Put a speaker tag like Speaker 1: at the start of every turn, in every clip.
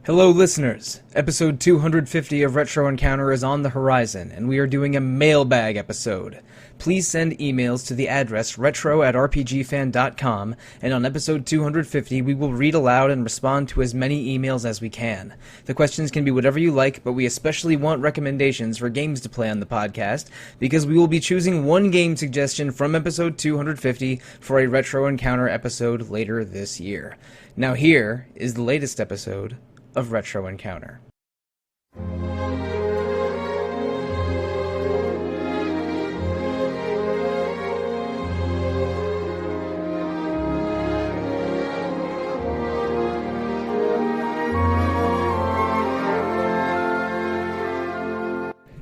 Speaker 1: Hello listeners, episode 250 of Retro Encounter is on the horizon, and we are doing a mailbag episode. Please send emails to the address retro@rpgfan.com, and on episode 250 we will read aloud and respond to as many emails as we can. The questions can be whatever you like, but we especially want recommendations for games to play on the podcast, because we will be choosing one game suggestion from episode 250 for a Retro Encounter episode later this year. Now here is the latest episode of Retro Encounter.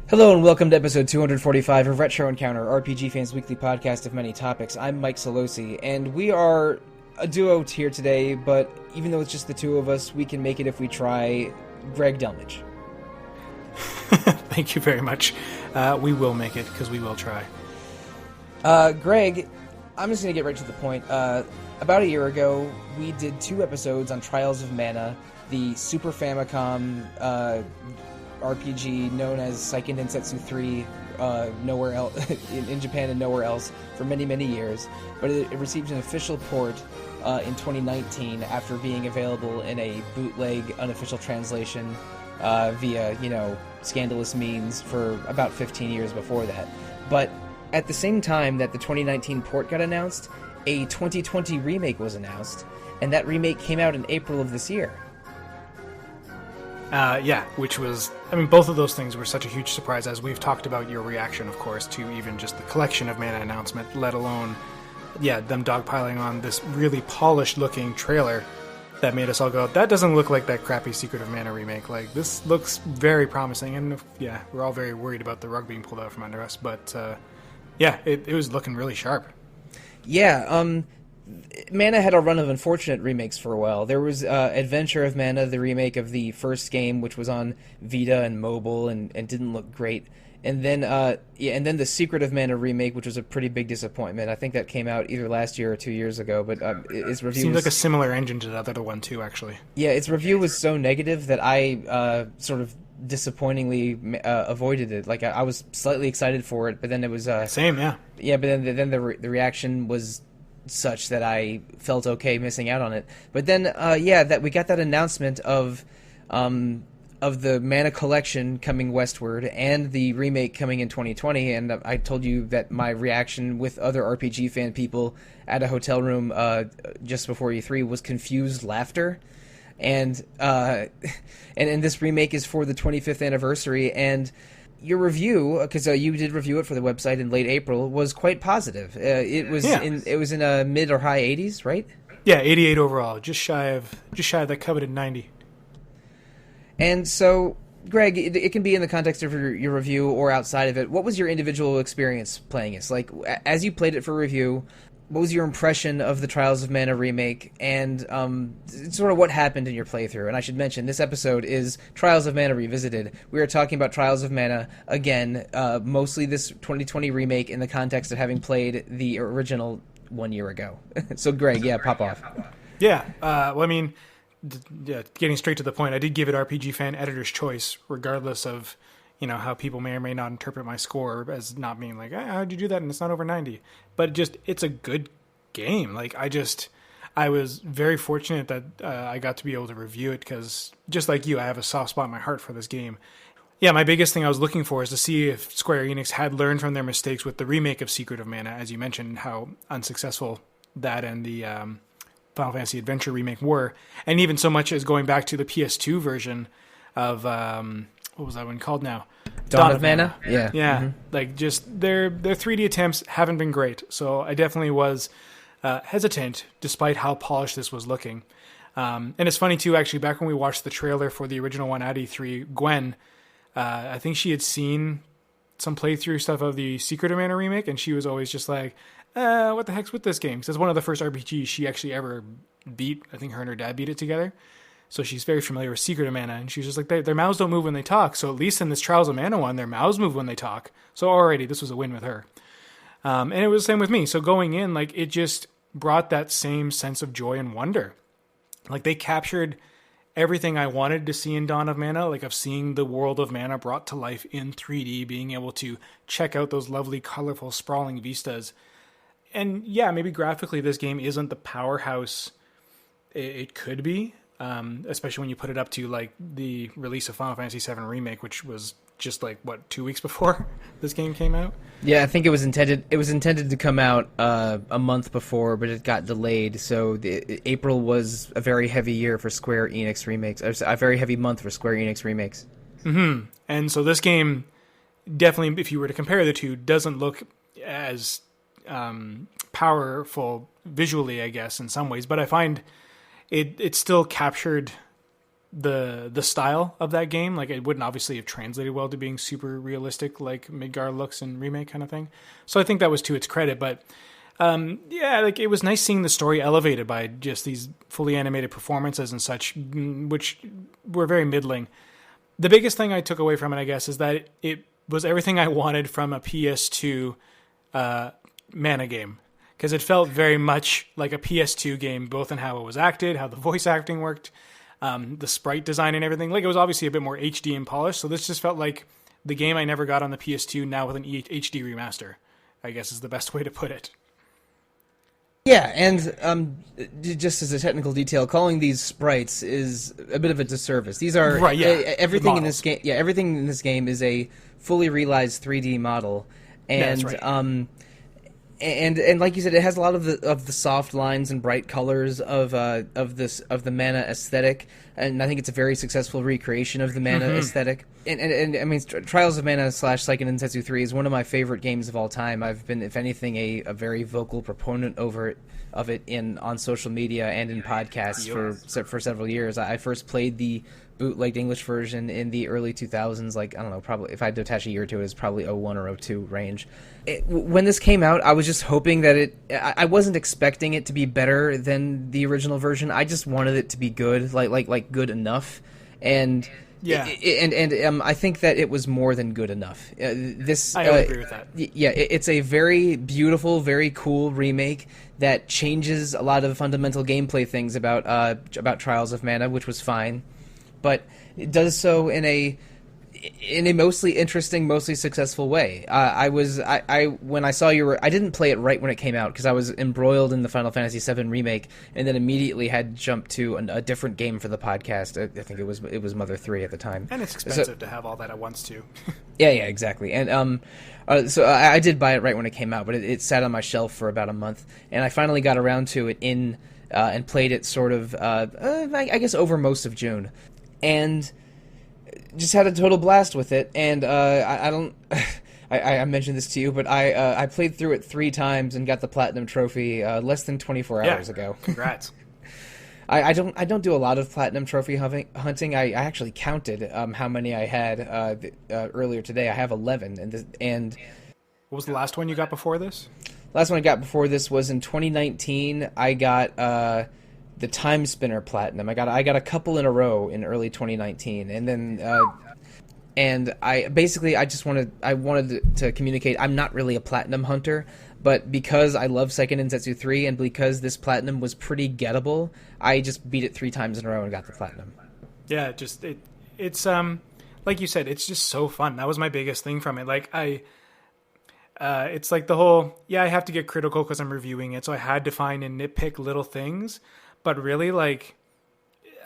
Speaker 1: Hello and welcome to episode 245 of Retro Encounter, RPG Fans' weekly podcast of many topics. I'm Mike Sollosi, and we are a duo here today, but even though it's just the two of us, we can make it if we try. Greg Delmage.
Speaker 2: Thank you very much. We will make it, because we will try.
Speaker 1: Greg, I'm just going to get right to the point. About a year ago, we did 2 episodes on Trials of Mana, the Super Famicom RPG known as Seiken Densetsu 3, nowhere else in Japan and nowhere else for many, many years. But it received an official port in 2019 after being available in a bootleg unofficial translation via, scandalous means for about 15 years before that. But at the same time that the 2019 port got announced, a 2020 remake was announced, and that remake came out in April of this year.
Speaker 2: Which was, both of those things were such a huge surprise, as we've talked about your reaction, of course, to even just the collection of Mana announcement, let alone, them dogpiling on this really polished-looking trailer that made us all go, that doesn't look like that crappy Secret of Mana remake. Like, this looks very promising, and we're all very worried about the rug being pulled out from under us, but, it was looking really sharp.
Speaker 1: Mana had a run of unfortunate remakes for a while. There was Adventure of Mana, the remake of the first game, which was on Vita and mobile and didn't look great. And then the Secret of Mana remake, which was a pretty big disappointment. I think that came out either last year or 2 years ago. But its review
Speaker 2: seemed like a similar engine to the other one too, actually. Yeah,
Speaker 1: its review was so negative that I sort of disappointingly avoided it. Like I was slightly excited for it, but then it was
Speaker 2: same, yeah.
Speaker 1: Yeah, but then the reaction was such that I felt okay missing out on it. But then, that we got that announcement of the Mana Collection coming westward and the remake coming in 2020, and I told you that my reaction with other RPG fan people at a hotel room just before E3 was confused laughter. And this remake is for the 25th anniversary, and your review, because you did review it for the website in late April, was quite positive. It was in a mid or high 80s, right?
Speaker 2: Yeah, 88 overall, just shy of that coveted 90.
Speaker 1: And so, Greg, it can be in the context of your review or outside of it. What was your individual experience playing this? Like, as you played it for review, what was your impression of the Trials of Mana remake, and sort of what happened in your playthrough? And I should mention, this episode is Trials of Mana Revisited. We are talking about Trials of Mana, again, mostly this 2020 remake in the context of having played the original 1 year ago. So, Greg, pop off.
Speaker 2: Getting straight to the point, I did give it RPG Fan Editor's Choice, regardless of how people may or may not interpret my score as not being like, how'd you do that and it's not over 90? But just, it's a good game. Like, I was very fortunate that I got to be able to review it, because just like you, I have a soft spot in my heart for this game. Yeah, my biggest thing I was looking for is to see if Square Enix had learned from their mistakes with the remake of Secret of Mana, as you mentioned, how unsuccessful that and the Final Fantasy Adventure remake were. And even so much as going back to the PS2 version of... what was that one called now?
Speaker 1: Dawn of Mana? Yeah.
Speaker 2: Mm-hmm. Like, just their 3D attempts haven't been great. So I definitely was hesitant, despite how polished this was looking. And it's funny, too, actually, back when we watched the trailer for the original one at E3, Gwen, I think she had seen some playthrough stuff of the Secret of Mana remake, and she was always just like, what the heck's with this game? Because it's one of the first RPGs she actually ever beat. I think her and her dad beat it together. So she's very familiar with Secret of Mana, and she's just like, their mouths don't move when they talk. So at least in this Trials of Mana one, their mouths move when they talk. So already, this was a win with her. And it was the same with me. So going in, like, it just brought that same sense of joy and wonder. Like, they captured everything I wanted to see in Dawn of Mana, like of seeing the world of Mana brought to life in 3D, being able to check out those lovely, colorful, sprawling vistas. And yeah, maybe graphically this game isn't the powerhouse it could be, especially when you put it up to like the release of Final Fantasy VII Remake, which was just like, what, 2 weeks before this game came out?
Speaker 1: Yeah, I think it was intended to come out a month before, but it got delayed. So April was a very heavy year for Square Enix remakes. A very heavy month for Square Enix remakes.
Speaker 2: Mm-hmm. And so this game definitely, if you were to compare the two, doesn't look as powerful visually, I guess, in some ways. But I find it still captured the style of that game. Like, it wouldn't obviously have translated well to being super realistic like Midgar looks in Remake kind of thing. So I think that was to its credit. But yeah, like, it was nice seeing the story elevated by just these fully animated performances and such, which were very middling. The biggest thing I took away from it, I guess, is that it was everything I wanted from a PS2 Mana game. Because it felt very much like a PS2 game, both in how it was acted, how the voice acting worked, the sprite design and everything. Like, it was obviously a bit more HD and polished, so this just felt like the game I never got on the PS2, now with an HD remaster, I guess is the best way to put it.
Speaker 1: Yeah, and just as a technical detail, calling these sprites is a bit of a disservice. These are
Speaker 2: right, yeah,
Speaker 1: everything in this game. Yeah, everything in this game is a fully realized 3D model, and
Speaker 2: yeah, that's right.
Speaker 1: And like you said, it has a lot of the soft lines and bright colors of the Mana aesthetic, and I think it's a very successful recreation of the Mana aesthetic. And I mean, Trials of Mana / Seiken Densetsu 3 is one of my favorite games of all time. I've been, if anything, a very vocal proponent of it on social media and in podcasts for several years. I first played the bootlegged English version in the early 2000s, like, I don't know, probably, if I had to attach a year to it, it's probably 01 or 02 range. When this came out, I was just hoping that I wasn't expecting it to be better than the original version. I just wanted it to be good, like good enough. And
Speaker 2: yeah,
Speaker 1: I think that it was more than good enough.
Speaker 2: I agree with that.
Speaker 1: Yeah, it's a very beautiful, very cool remake that changes a lot of fundamental gameplay things about Trials of Mana, which was fine. But it does so in a mostly interesting, mostly successful way. When I saw I didn't play it right when it came out because I was embroiled in the Final Fantasy VII remake, and then immediately had jumped to a different game for the podcast. I think it was Mother 3 at the time.
Speaker 2: And it's expensive to have all that at once too.
Speaker 1: Yeah, exactly. And so I did buy it right when it came out, but it sat on my shelf for about a month, and I finally got around to it and played it sort of I guess over most of June. And just had a total blast with it, and I mentioned this to you, but I played through it 3 times and got the Platinum Trophy less than 24 hours ago.
Speaker 2: Congrats.
Speaker 1: I don't do a lot of Platinum Trophy hunting. I actually counted how many I had earlier today. I have 11, and
Speaker 2: what was the last one you got before this?
Speaker 1: Last one I got before this was in 2019. I got the Time Spinner Platinum. I got a couple in a row in early 2019, and then and I wanted to communicate I'm not really a platinum hunter, but because I love Seiken Densetsu 3 and because this platinum was pretty gettable, I just beat it 3 times in a row and got the platinum.
Speaker 2: Yeah, it's like you said, it's just so fun. That was my biggest thing from it. Like it's like the whole, I have to get critical because I'm reviewing it, so I had to find and nitpick little things. But really, like,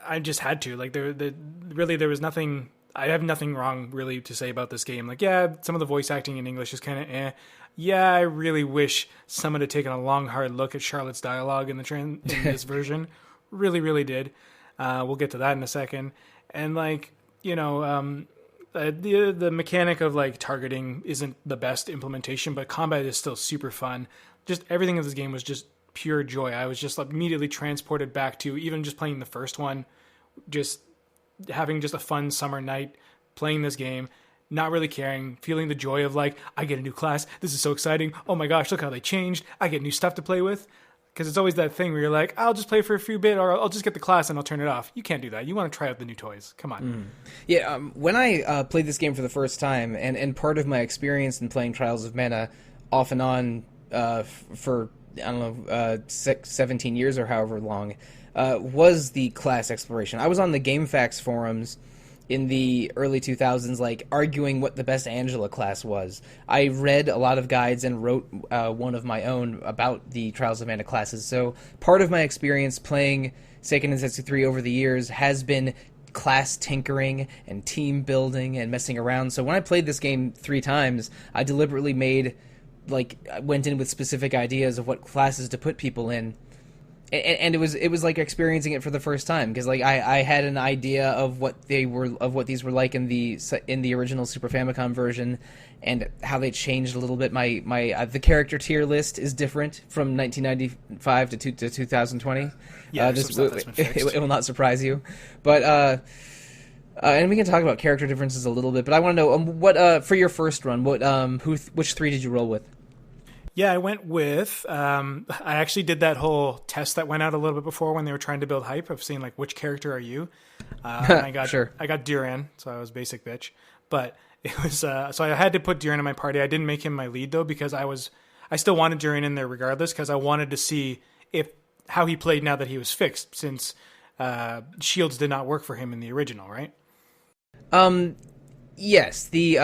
Speaker 2: I just had to. Like, there was nothing. I have nothing wrong really to say about this game. Like, yeah, some of the voice acting in English is kind of eh. Yeah, I really wish someone had taken a long, hard look at Charlotte's dialogue in this version. Really, really did. We'll get to that in a second. And like, the mechanic of like targeting isn't the best implementation, but combat is still super fun. Just everything in this game was just pure joy. I was just immediately transported back to even just playing the first one, just having just a fun summer night playing this game, not really caring, feeling the joy of like, I get a new class, this is so exciting, oh my gosh, look how they changed, I get new stuff to play with. Because it's always that thing where you're like, I'll just play for a few bit, or I'll just get the class and I'll turn it off. You can't do that. You want to try out the new toys. Come on.
Speaker 1: Yeah, when I played this game for the first time, and part of my experience in playing Trials of Mana off and on for, I don't know, 17 years or however long, was the class exploration. I was on the GameFAQs forums in the early 2000s, like, arguing what the best Angela class was. I read a lot of guides and wrote one of my own about the Trials of Mana classes. So part of my experience playing Seiken Densetsu 3 over the years has been class tinkering and team building and messing around. So when I played this game 3 times, I deliberately went in with specific ideas of what classes to put people in. And it was like experiencing it for the first time, because like I had an idea of what these were like in the original Super Famicom version, and how they changed a little bit. The character tier list is different from 1995 to 2020.
Speaker 2: Yeah,
Speaker 1: it will not surprise you, but and we can talk about character differences a little bit. But I want to know what for your first run, which 3 did you roll with?
Speaker 2: Yeah, I went with, I actually did that whole test that went out a little bit before when they were trying to build hype of seeing like, which character are you? And I got
Speaker 1: Sure.
Speaker 2: I got Duran, so I was basic bitch. But it was, so I had to put Duran in my party. I didn't make him my lead though, because I still wanted Duran in there regardless, because I wanted to see how he played now that he was fixed, since shields did not work for him in the original, right?
Speaker 1: Yes, the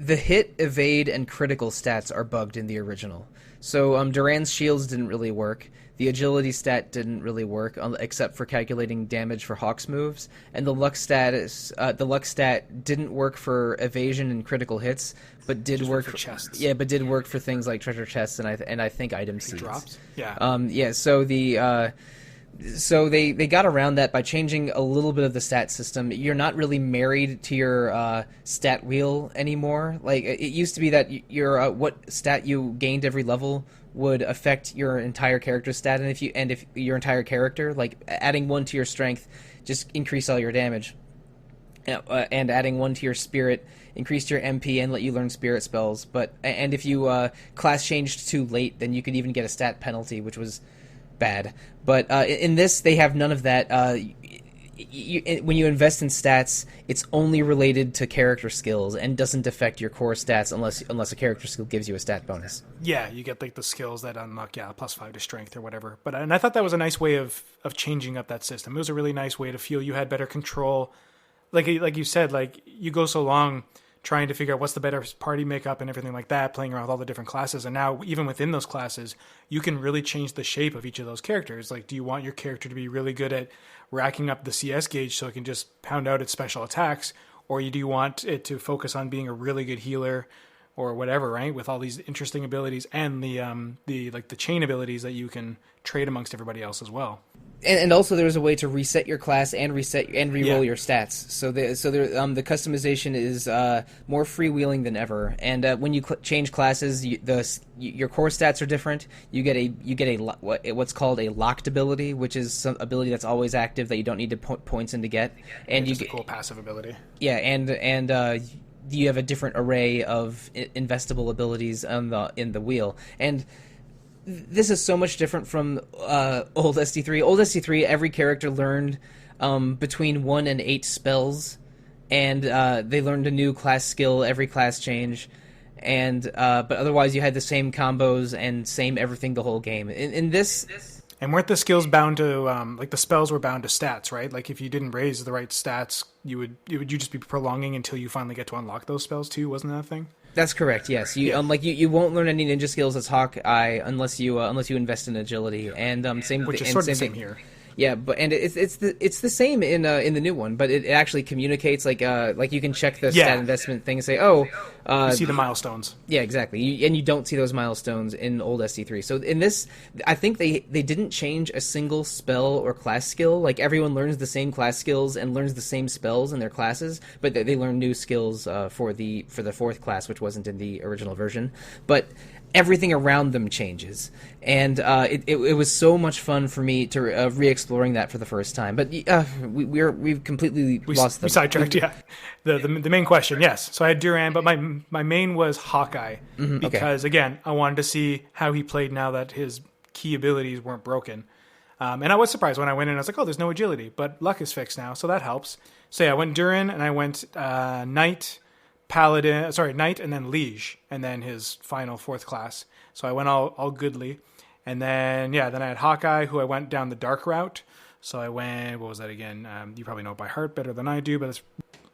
Speaker 1: hit, evade, and critical stats are bugged in the original. So Duran's shields didn't really work. The agility stat didn't really work, except for calculating damage for Hawk's moves. And the luck stat didn't work for evasion and critical hits, but did work
Speaker 2: for chests.
Speaker 1: Yeah, but did work for things like treasure chests and I think item seeds.
Speaker 2: Drops. Yeah.
Speaker 1: Yeah. So they got around that by changing a little bit of the stat system. You're not really married to your stat wheel anymore. Like, it used to be that your what stat you gained every level would affect your entire character stat, and if your entire character, like adding 1 to your strength, just increase all your damage, and adding 1 to your spirit increased your MP and let you learn spirit spells. And if you class changed too late, then you could even get a stat penalty, which was bad. But in this, they have none of that. When you invest in stats, it's only related to character skills and doesn't affect your core stats unless a character skill gives you a stat bonus.
Speaker 2: Yeah, you get like the skills that unlock +5 to strength or whatever. And I thought that was a nice way of changing up that system. It was a really nice way to feel you had better control. Like you said, like you go so long trying to figure out what's the better party makeup and everything like that, playing around with all the different classes. And now, even within those classes, you can really change the shape of each of those characters. Like, do you want your character to be really good at racking up the CS gauge so it can just pound out its special attacks? Or do you want it to focus on being a really good healer or whatever, right? With all these interesting abilities and the chain abilities that you can trade amongst everybody else as well.
Speaker 1: And also, there's a way to reset your class and reroll your stats. So the customization is more freewheeling than ever. And when you change classes, your core stats are different. You get what's called a locked ability, which is some ability that's always active that you don't need to put points in to get. And you get
Speaker 2: a cool passive ability. Yeah,
Speaker 1: and you have a different array of investable abilities in the wheel. And this is so much different from old SD3. Old SD3, every character learned between 1 and 8 spells, and they learned a new class skill every class change. But otherwise, you had the same combos and same everything the whole game. In this,
Speaker 2: and weren't the skills bound to like the spells were bound to stats, right? Like if you didn't raise the right stats, you just be prolonging until you finally get to unlock those spells too. Wasn't that a thing?
Speaker 1: That's correct. Yes, you won't learn any ninja skills as Hawkeye unless you invest in agility, and same
Speaker 2: which is sort of the same here.
Speaker 1: Yeah, and it's the same in the new one, but it actually communicates like you can check the stat investment thing and say,
Speaker 2: you see the milestones.
Speaker 1: Yeah, exactly. And you don't see those milestones in old SD3. So in this, I think they didn't change a single spell or class skill. Like everyone learns the same class skills and learns the same spells in their classes, but they learn new skills for the 4th class, which wasn't in the original version. But everything around them changes, and it was so much fun for me to re-exploring that for the first time. But we've completely lost
Speaker 2: we sidetracked. Yeah, the main question. Yes, so I had Duran, but my main was Hawkeye because again, I wanted to see how he played now that his key abilities weren't broken. And I was surprised when I went in. I was like, oh, there's no agility, but luck is fixed now, so that helps. So yeah, I went Duran and I went Knight, Knight, and then Liege, and then his final 4th class. So I went all goodly. And then, I had Hawkeye, who I went down the dark route. So I went, what was that again? You probably know it by heart better than I do, but it's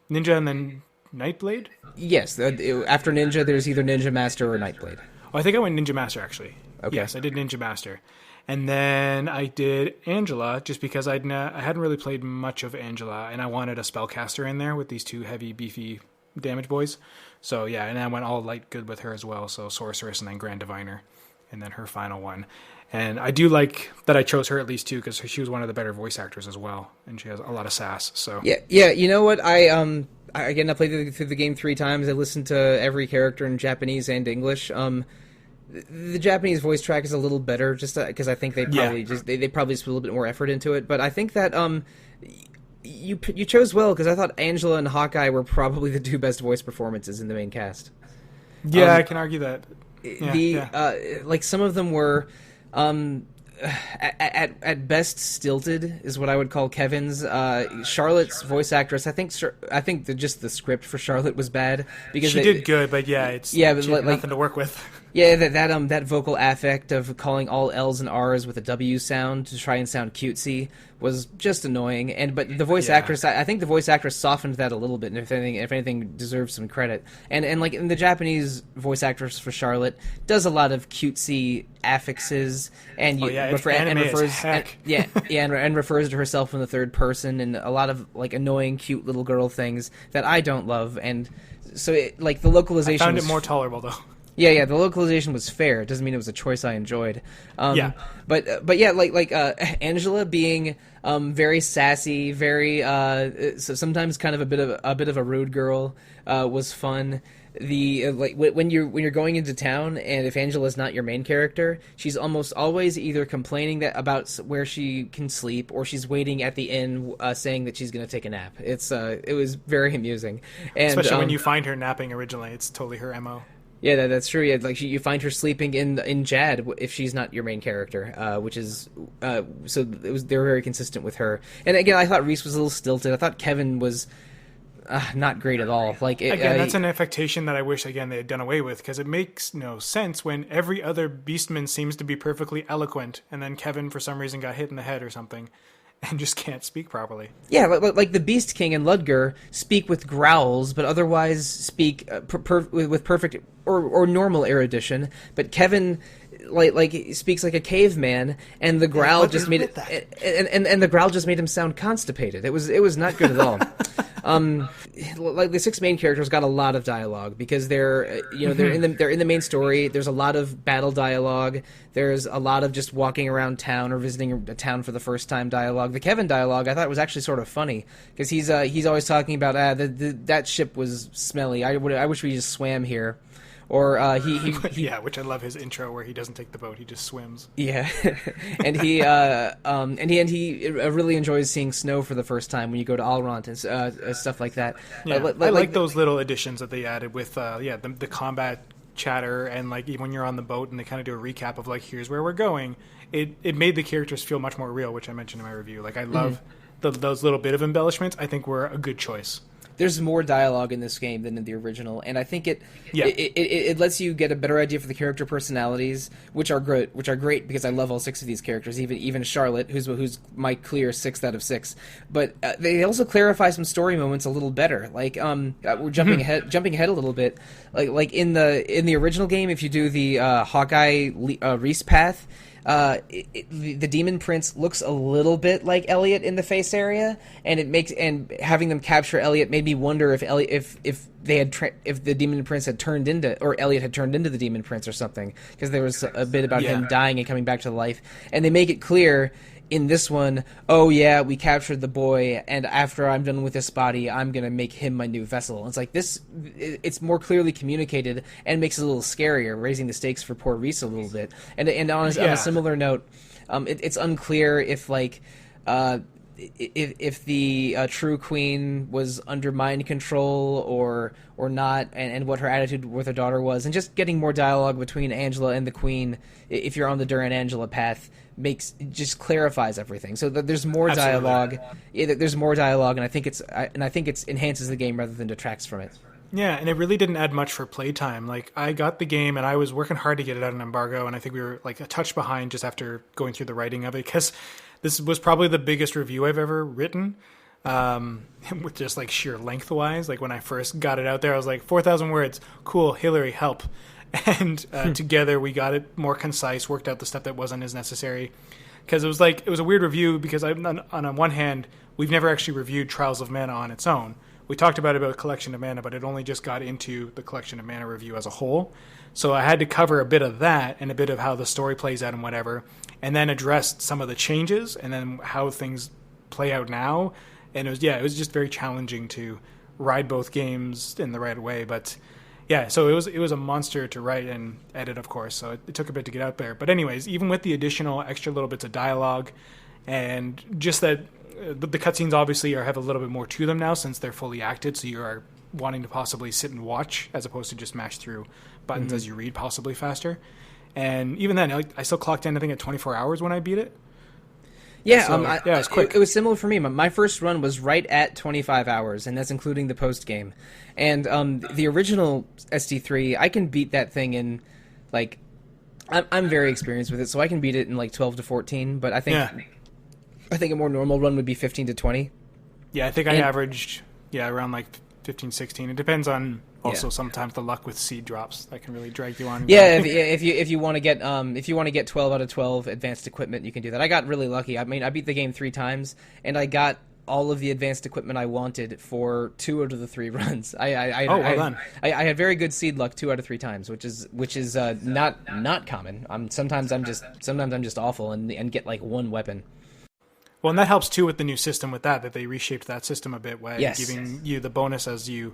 Speaker 2: Ninja and then Nightblade?
Speaker 1: Yes, after Ninja, there's either Ninja Master or Nightblade.
Speaker 2: Oh, I think I went Ninja Master, actually.
Speaker 1: Okay.
Speaker 2: Yes, I did Ninja Master. And then I did Angela, just because I hadn't really played much of Angela, and I wanted a spellcaster in there with these two heavy, beefy damage boys. So yeah, and I went all light good with her as well, so Sorceress and then Grand Diviner, and then her final one. And I do like that I chose her at least too, because she was one of the better voice actors as well, and she has a lot of sass. So
Speaker 1: yeah. You know what? I played through the game 3 times. I listened to every character in Japanese and English. The Japanese voice track is a little better, just because I think they probably they probably just put a little bit more effort into it. But I think that you chose well, because I thought Angela and Hawkeye were probably the 2 best voice performances in the main cast.
Speaker 2: Yeah, I can argue that.
Speaker 1: Like some of them were. At best stilted is what I would call Kevin's. Charlotte's voice actress, I think just the script for Charlotte was bad, because
Speaker 2: she did good, but she had nothing to work with.
Speaker 1: Yeah, that vocal affect of calling all L's and R's with a W sound to try and sound cutesy was just annoying. But the voice actress, I think the voice actress softened that a little bit, and if anything, deserves some credit. And like in the Japanese voice actress for Charlotte does a lot of cutesy affixes and refers to herself in the third person, and a lot of like annoying cute little girl things that I don't love. And so the localization
Speaker 2: I found it more tolerable though.
Speaker 1: Yeah, the localization was fair. It doesn't mean it was a choice I enjoyed. But Angela being very sassy, very so sometimes kind of a bit of a rude girl was fun. When you're going into town, and if Angela's not your main character, she's almost always either complaining about where she can sleep, or she's waiting at the inn saying that she's going to take a nap. It was very amusing, and
Speaker 2: especially when you find her napping originally, it's totally her MO.
Speaker 1: Yeah, that's true. Yeah, like you find her sleeping in Jad if she's not your main character, which is so they were very consistent with her. And again, I thought Reese was a little stilted. I thought Kevin was not great at all.
Speaker 2: That's an affectation that I wish they had done away with, because it makes no sense when every other Beastman seems to be perfectly eloquent, and then Kevin for some reason got hit in the head or something and just can't speak properly.
Speaker 1: Yeah, like the Beast King and Ludger speak with growls, but otherwise speak with perfect or normal erudition. But Kevin speaks like a caveman, and the growl just made it, and the growl just made him sound constipated. It was not good at all. Like the 6 main characters got a lot of dialogue, because they're in the main story. There's a lot of battle dialogue. There's a lot of just walking around town or visiting a town for the first time dialogue. The Kevin dialogue I thought was actually sort of funny, because he's always talking about that ship was smelly. I wish we just swam here. Or he
Speaker 2: which I love his intro where he doesn't take the boat, he just swims.
Speaker 1: Yeah, and he really enjoys seeing snow for the first time when you go to Alront and stuff like that.
Speaker 2: Yeah, I like those little additions that they added with the combat chatter, and like even when you're on the boat and they kind of do a recap of like, here's where we're going. It made the characters feel much more real, which I mentioned in my review. Like I love those little bit of embellishments. I think were a good choice.
Speaker 1: There's more dialogue in this game than in the original, and I think it lets you get a better idea for the character personalities, which are great because I love all 6 of these characters, even Charlotte, who's my clear 6 out of 6. But they also clarify some story moments a little better. Like we're jumping ahead a little bit. Like in the original game, if you do the Hawkeye Reese path. The Demon Prince looks a little bit like Elliot in the face area, and having them capture Elliot made me wonder if the Demon Prince had turned into, or Elliot had turned into the Demon Prince or something, because there was a bit about him dying and coming back to life, and they make it clear in this one, oh yeah, we captured the boy, and after I'm done with this body, I'm gonna make him my new vessel. And it's like this, it's more clearly communicated and makes it a little scarier, raising the stakes for poor Reese a little bit. And on a similar note, it's unclear if if the true queen was under mind control or not, and what her attitude with her daughter was, and just getting more dialogue between Angela and the queen, if you're on the Duran Angela path, just clarifies everything. So that there's more dialogue. Yeah, there's more dialogue, and I think it's enhances the game rather than detracts from it.
Speaker 2: Yeah, and it really didn't add much for playtime. Like, I got the game, and I was working hard to get it out on embargo, and I think we were like a touch behind just after going through the writing of it, because this was probably the biggest review I've ever written, with just like sheer lengthwise. Like when I first got it out there, I was like 4,000 words. Cool, Hillary, help. And together we got it more concise, worked out the stuff that wasn't as necessary. Because it was a weird review because on one hand, we've never actually reviewed Trials of Mana on its own. We talked about Collection of Mana, but it only just got into the Collection of Mana review as a whole. So I had to cover a bit of that and a bit of how the story plays out and whatever, and then address some of the changes and then how things play out now. And it was just very challenging to ride both games in the right way. But yeah, so it was a monster to write and edit, of course. So it took a bit to get out there. But anyways, even with the additional extra little bits of dialogue and just that the cutscenes obviously have a little bit more to them now since they're fully acted. So you are wanting to possibly sit and watch as opposed to just mash through buttons as you read, possibly faster. And even then, I still clocked in, I think, at 24 hours when I beat it.
Speaker 1: Yeah,
Speaker 2: so, it was quick.
Speaker 1: It was similar for me. My first run was right at 25 hours, and that's including the post game. And the original SD3, I can beat that thing in like I'm very experienced with it, so I can beat it in like 12 to 14. But I think a more normal run would be 15 to 20.
Speaker 2: Yeah, I think I averaged around like 15, 16. It depends on also sometimes the luck with seed drops that can really drag you on.
Speaker 1: Yeah, if you want to get 12 out of 12 advanced equipment, you can do that. I got really lucky. I mean, I beat the game 3 times, and I got all of the advanced equipment I wanted for 2 out of the 3 runs. I had very good seed luck 2 out of 3 times, which is not common. Sometimes I'm just awful and get like 1 weapon.
Speaker 2: Well, and that helps too with the new system with that they reshaped that system a bit by giving you the bonus as you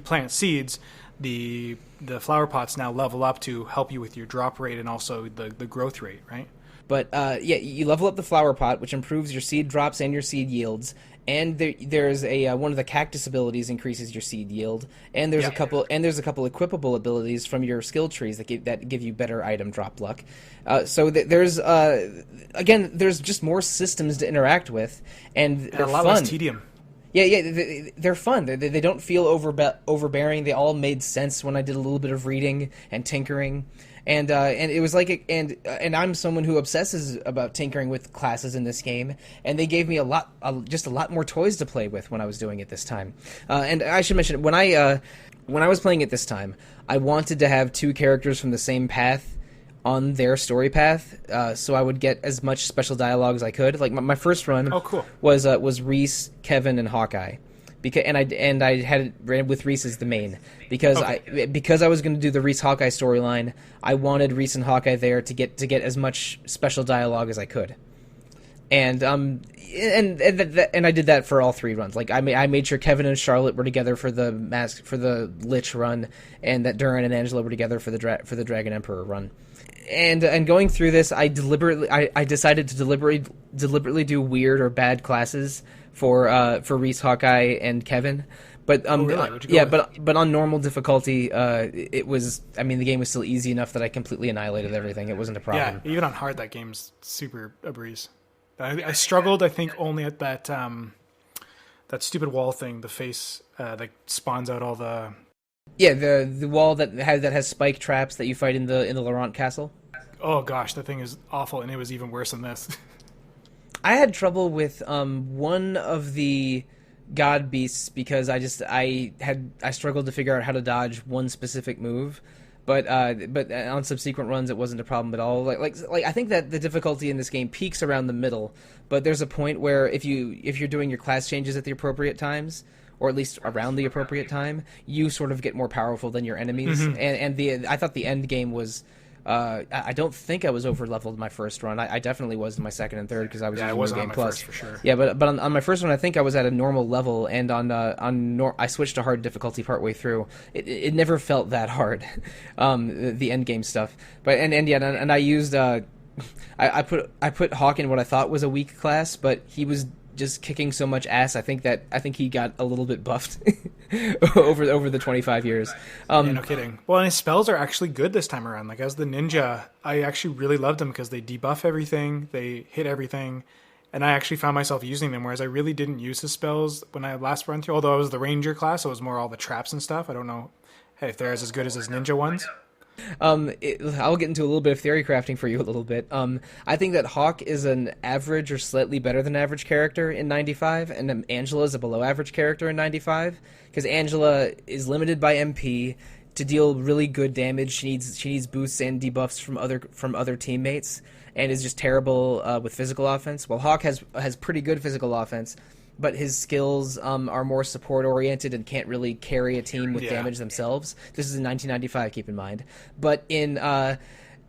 Speaker 2: plant seeds. The flower pots now level up to help you with your drop rate and also the growth rate, right?
Speaker 1: But you level up the flower pot, which improves your seed drops and your seed yields. And there's one of the cactus abilities increases your seed yield, and there's a couple equipable abilities from your skill trees that give you better item drop luck. So there's just more systems to interact with, and they're
Speaker 2: a lot
Speaker 1: fun.
Speaker 2: Less tedium.
Speaker 1: Yeah, they're fun. They don't feel overbearing. They all made sense when I did a little bit of reading and tinkering. And it was like, and I'm someone who obsesses about tinkering with classes in this game, and they gave me a lot more toys to play with when I was doing it this time. And I should mention, when I was playing it this time, I wanted to have 2 characters from the same path on their story path, so I would get as much special dialogue as I could. Like my first run, was Reese, Kevin, and Hawkeye. I had it ran with Reese as the main because I was going to do the Reese Hawkeye storyline. I wanted Reese and Hawkeye there to get as much special dialogue as I could, and I did that for all 3 runs. Like I made sure Kevin and Charlotte were together for the Lich run, and that Duran and Angela were together for the Dragon Emperor run. And going through this, I decided to deliberately do weird or bad classes for Reese, Hawkeye, and Kevin. But but on normal difficulty, it was. I mean, the game was still easy enough that I completely annihilated everything. It wasn't a problem.
Speaker 2: Yeah, even on hard, that game's super a breeze. I struggled, I think, only at that stupid wall thing, the face that spawns out all the.
Speaker 1: Yeah, the wall that has spike traps that you fight in the Laurent Castle.
Speaker 2: Oh gosh, that thing is awful, and it was even worse than this.
Speaker 1: I had trouble with one of the god beasts because I struggled to figure out how to dodge one specific move, but on subsequent runs it wasn't a problem at all. Like I think that the difficulty in this game peaks around the middle, but there's a point where if you're doing your class changes at the appropriate times, or at least around the appropriate time, you sort of get more powerful than your enemies. Mm-hmm. I thought the end game was. I don't think I was over leveled my first run. I definitely was in my second and third because I was using New Game Plus.
Speaker 2: First, for sure.
Speaker 1: Yeah, but on my first one, I think I was at a normal level, and I switched to hard difficulty partway through. It never felt that hard, the end game stuff. But and I used I put Hawk in what I thought was a weak class, but he was just kicking so much ass. I think he got a little bit buffed over the 25 years.
Speaker 2: No kidding. Well, and his spells are actually good this time around. Like as the ninja, I actually really loved them because they debuff everything, they hit everything, and I actually found myself using them. Whereas I really didn't use his spells when I last run through. Although I was the ranger class, so it was more all the traps and stuff. I don't know if they're as good as his ninja ones.
Speaker 1: I'll get into a little bit of theory crafting for you a little bit. I think that Hawk is an average or slightly better than average character in 95, and Angela is a below average character in 95, because Angela is limited by MP. To deal really good damage, she needs boosts and debuffs from other teammates, and is just terrible with physical offense. While Hawk has pretty good physical offense, but his skills are more support oriented and can't really carry a team with damage themselves. This is in 1995, keep in mind. But in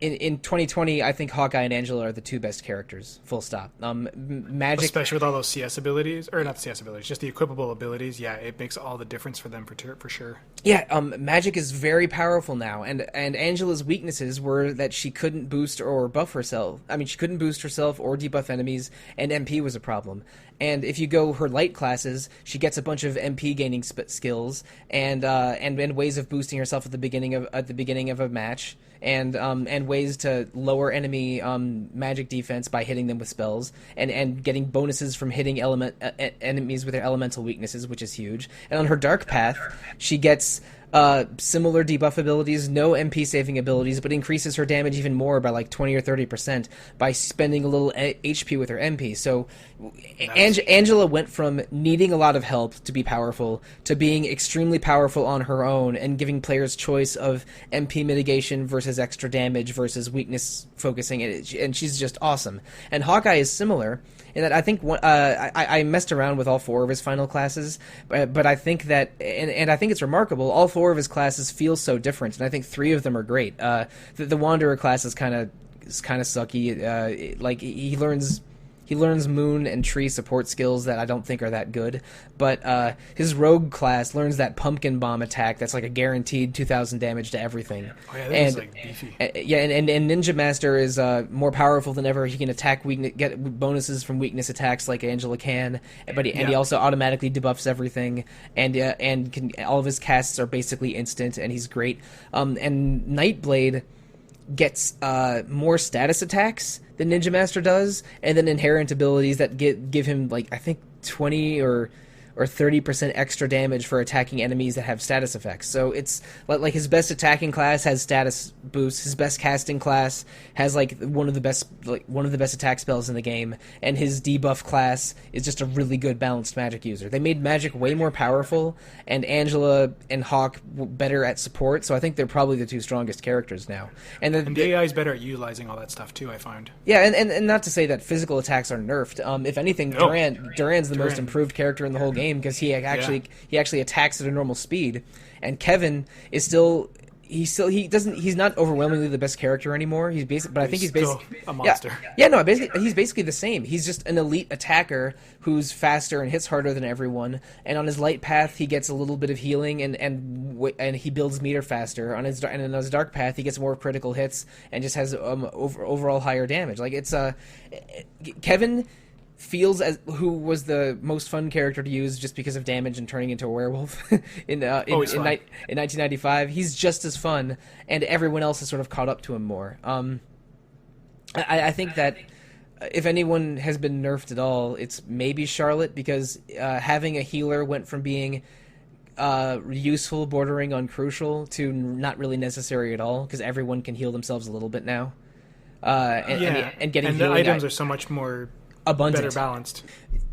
Speaker 1: 2020, I think Hawkeye and Angela are the two best characters. Full stop. Magic,
Speaker 2: especially with all those CS abilities, or not CS abilities, just the equipable abilities. Yeah, it makes all the difference for them for sure.
Speaker 1: Yeah, Magic is very powerful now, and Angela's weaknesses were that she couldn't boost or buff herself. I mean, she couldn't boost herself or debuff enemies, and MP was a problem. And if you go her light classes, she gets a bunch of MP gaining skills and ways of boosting herself at the beginning of a match. And ways to lower enemy magic defense by hitting them with spells, and getting bonuses from hitting enemies with their elemental weaknesses, which is huge. And on her dark path, she gets similar debuff abilities, no MP saving abilities, but increases her damage even more by like 20 or 30% by spending a little HP with her MP. So Angela went from needing a lot of help to be powerful to being extremely powerful on her own, and giving players choice of MP mitigation versus extra damage versus weakness focusing, and she's just awesome. And Hawkeye is similar in that I think I messed around with all four of his final classes, but I think that, and I think it's remarkable, all four of his classes feel so different, and I think three of them are great. The Wanderer class is kind of sucky. Like he learns moon and tree support skills that I don't think are that good, but his rogue class learns that pumpkin bomb attack that's like a guaranteed 2,000 damage to everything.
Speaker 2: Oh yeah, that is like beefy.
Speaker 1: And Ninja Master is more powerful than ever. He can attack get bonuses from weakness attacks like Angela can, but he also automatically debuffs everything, and all of his casts are basically instant, and he's great. And Nightblade gets more status attacks than Ninja Master does, and then inherent abilities that give him, like, I think 20 or 30% extra damage for attacking enemies that have status effects. So it's like his best attacking class has status boosts, his best casting class has like one of the best attack spells in the game, and his debuff class is just a really good balanced magic user. They made magic way more powerful, and Angela and Hawk better at support, so I think they're probably the two strongest characters now.
Speaker 2: And the AI is better at utilizing all that stuff too, I find.
Speaker 1: Yeah, and not to say that physical attacks are nerfed. If anything, Duran's the most improved character in the whole game, because he actually attacks at a normal speed, and Kevin is still he's not overwhelmingly the best character anymore. He's basically
Speaker 2: a monster.
Speaker 1: He's basically the same. He's just an elite attacker who's faster and hits harder than everyone. And on his light path, he gets a little bit of healing and he builds meter faster. On his dark path, he gets more critical hits and just has overall higher damage. Like it's Kevin feels as who was the most fun character to use just because of damage and turning into a werewolf in 1995. He's just as fun, and everyone else has sort of caught up to him more. I think that if anyone has been nerfed at all, it's maybe Charlotte, because having a healer went from being useful, bordering on crucial, to not really necessary at all, because everyone can heal themselves a little bit now. And getting
Speaker 2: the items are so much more abundant, better balanced.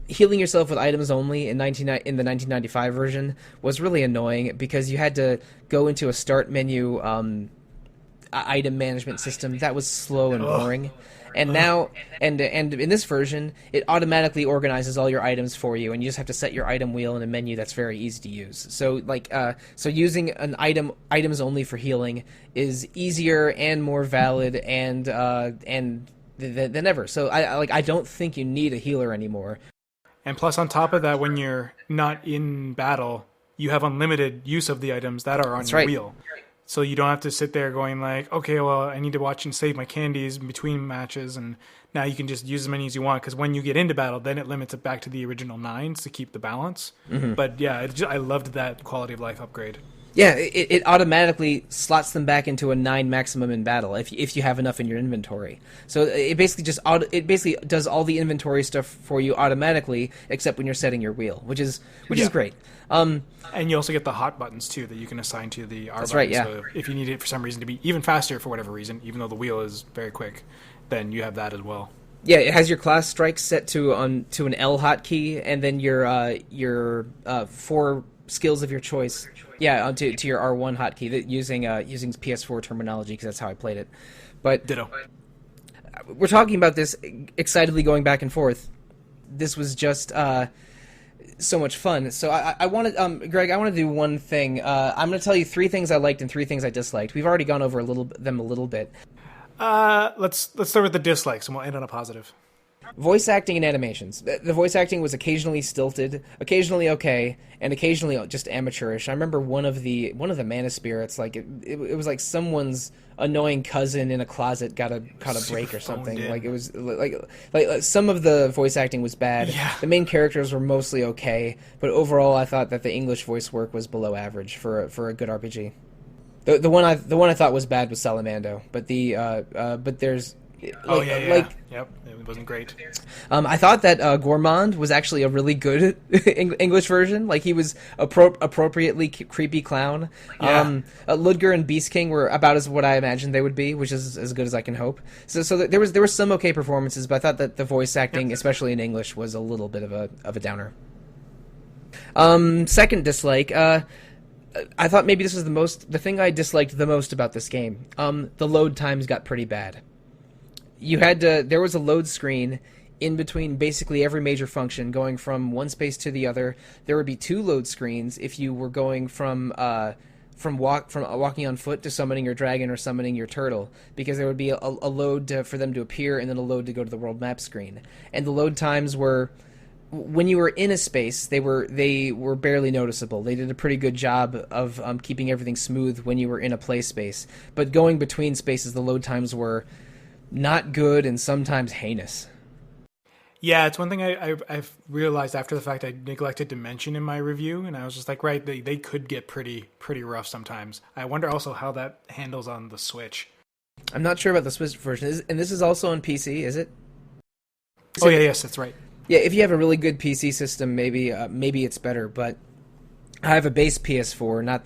Speaker 1: Healing yourself with items only in the 1995 version was really annoying, because you had to go into a start menu item management system that was slow and boring. And now, and in this version, it automatically organizes all your items for you, and you just have to set your item wheel in a menu that's very easy to use. So so using an items only for healing is easier and more valid than ever. So I don't think you need a healer anymore.
Speaker 2: And plus, on top of that, when you're not in battle, you have unlimited use of the items that are on your wheel. So you don't have to sit there going like, okay, well, I need to watch and save my candies in between matches, and now you can just use as many as you want, because when you get into battle, then it limits it back to the original 9s to keep the balance. Mm-hmm. But yeah, I loved that quality of life upgrade.
Speaker 1: Yeah, it automatically slots them back into a 9 maximum in battle if you have enough in your inventory. So it basically does all the inventory stuff for you automatically, except when you're setting your wheel, which is great.
Speaker 2: And you also get the hot buttons too that you can assign to the R
Speaker 1: That's
Speaker 2: button.
Speaker 1: right, yeah.
Speaker 2: So if you need it for some reason to be even faster for whatever reason, even though the wheel is very quick, then you have that as well.
Speaker 1: Yeah, it has your class strikes set to an L hotkey, and then your 4 skills of your choice. Yeah, onto your R1 hotkey, using PS4 terminology, because that's how I played it. But
Speaker 2: Ditto.
Speaker 1: We're talking about this excitedly going back and forth. This was just so much fun. So I wanted, Greg, I want to do one thing. I'm going to tell you 3 things I liked and 3 things I disliked. We've already gone over them a little bit.
Speaker 2: Let's start with the dislikes, and we'll end on a positive.
Speaker 1: Voice acting and animations. The voice acting was occasionally stilted, occasionally okay, and occasionally just amateurish. I remember one of the mana spirits, like it was like someone's annoying cousin in a closet got a break or something. Like it was like some of the voice acting was bad.
Speaker 2: Yeah.
Speaker 1: The main characters were mostly okay, but overall I thought that the English voice work was below average for a good RPG. The one I thought was bad was Salamando, but there's.
Speaker 2: Yep, it wasn't great.
Speaker 1: I thought that Gourmand was actually a really good English version. Like, he was appropriately creepy clown.
Speaker 2: Yeah.
Speaker 1: Ludger and Beast King were about as what I imagined they would be, which is as good as I can hope. So there were some okay performances, but I thought that the voice acting, especially in English, was a little bit of a downer. Second dislike. I thought maybe this was the thing I disliked the most about this game. The load times got pretty bad. There was a load screen in between basically every major function, going from one space to the other. There would be 2 load screens if you were going from walking on foot to summoning your dragon or summoning your turtle, because there would be a load for them to appear and then a load to go to the world map screen. And the load times were, when you were in a space, they were barely noticeable. They did a pretty good job of keeping everything smooth when you were in a play space. But going between spaces, the load times were not good and sometimes heinous.
Speaker 2: Yeah, it's one thing I've realized after the fact I neglected to mention in my review, and I was just like, right, they could get pretty rough sometimes. I wonder also how that handles on the Switch.
Speaker 1: I'm not sure about the Switch version, and this is also on PC, is it?
Speaker 2: Yes, that's right.
Speaker 1: Yeah, if you have a really good PC system, maybe it's better. But I have a base PS4, not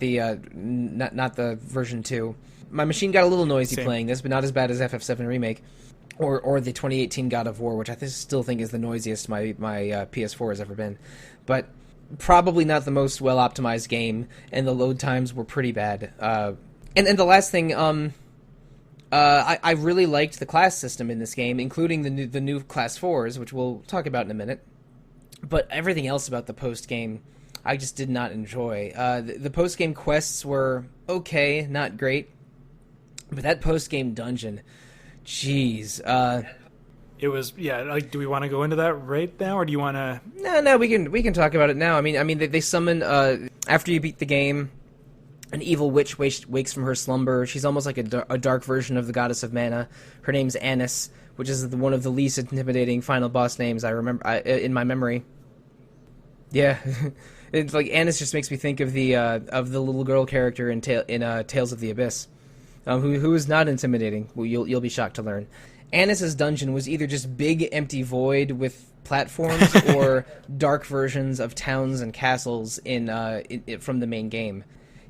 Speaker 1: the version 2. My machine got a little noisy playing this, but not as bad as FF7 Remake or the 2018 God of War, which I still think is the noisiest my PS4 has ever been. But probably not the most well optimized game, and the load times were pretty bad. And the last thing, I really liked the class system in this game, including the new class 4s, which we'll talk about in a minute. But everything else about the post game, I just did not enjoy. The post game quests were okay, not great. But that post-game dungeon, jeez.
Speaker 2: It was, like, do we want to go into that right now, or do you want to...
Speaker 1: No, we can talk about it now. I mean, they summon, after you beat the game, an evil witch wakes from her slumber. She's almost like a dark version of the goddess of mana. Her name's Annis, which is one of the least intimidating final boss names I remember in my memory. Yeah. It's like, Annis just makes me think of the little girl character in Tales of the Abyss. Who is not intimidating. Well, you'll be shocked to learn. Annis's dungeon was either just big empty void with platforms or dark versions of towns and castles from the main game.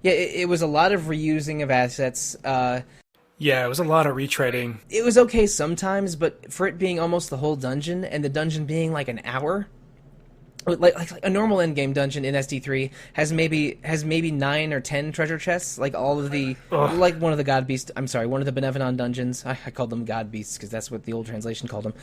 Speaker 1: Yeah, it was a lot of reusing of assets.
Speaker 2: Yeah, it was a lot of retreading.
Speaker 1: It was okay sometimes, but for it being almost the whole dungeon and the dungeon being like an hour. Like a normal endgame dungeon in SD3 has maybe 9 or 10 treasure chests, like all of the like one of the god beasts. I'm sorry, one of the Benevonon dungeons. I called them god beasts because that's what the old translation called them.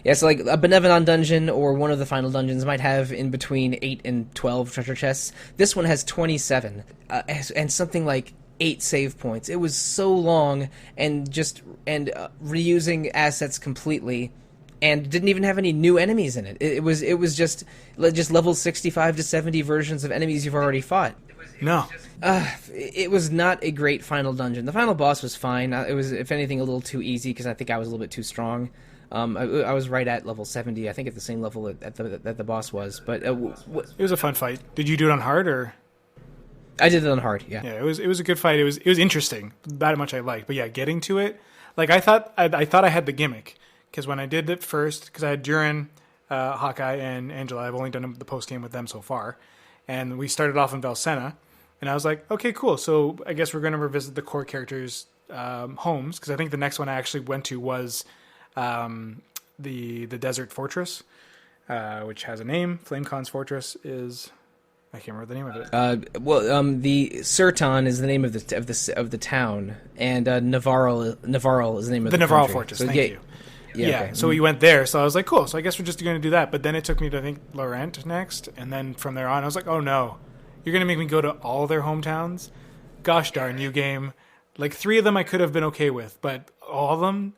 Speaker 1: Yeah, so like a Benevonon dungeon or one of the final dungeons might have in between 8 and 12 treasure chests. This one has 27 and something like 8 save points. It was so long and reusing assets completely. And didn't even have any new enemies in it. It was just level 65 to 70 versions of enemies you've already fought.
Speaker 2: No.
Speaker 1: It was not a great final dungeon. The final boss was fine. It was, if anything, a little too easy because I think I was a little bit too strong. I was right at level 70. I think at the same level that the boss was. But
Speaker 2: it was a fun fight. Did you do it on hard or?
Speaker 1: I did it on hard. Yeah.
Speaker 2: Yeah, it was a good fight. It was interesting. That much I liked. But yeah, getting to it, like I thought I had the gimmick, because when I did it first, because I had Duran, Hawkeye, and Angela. I've only done the post game with them so far, and we started off in Valsenna, and I was like, okay, cool. So I guess we're going to revisit the core characters' homes, because I think the next one I actually went to was the Desert Fortress, which has a name. FlameCon's Fortress is. I can't remember the name of it.
Speaker 1: The Serton is the name of the town, and Navarro is the name of the
Speaker 2: Navarro
Speaker 1: country.
Speaker 2: Fortress.
Speaker 1: So,
Speaker 2: Thank you. Yeah.
Speaker 1: Okay.
Speaker 2: So we went there. So I was like, cool. So I guess we're just going to do that. But then it took me to, I think, Laurent next, and then from there on, I was like, oh no, you're going to make me go to all their hometowns? Gosh darn you, game! Like 3 of them I could have been okay with, but all of them.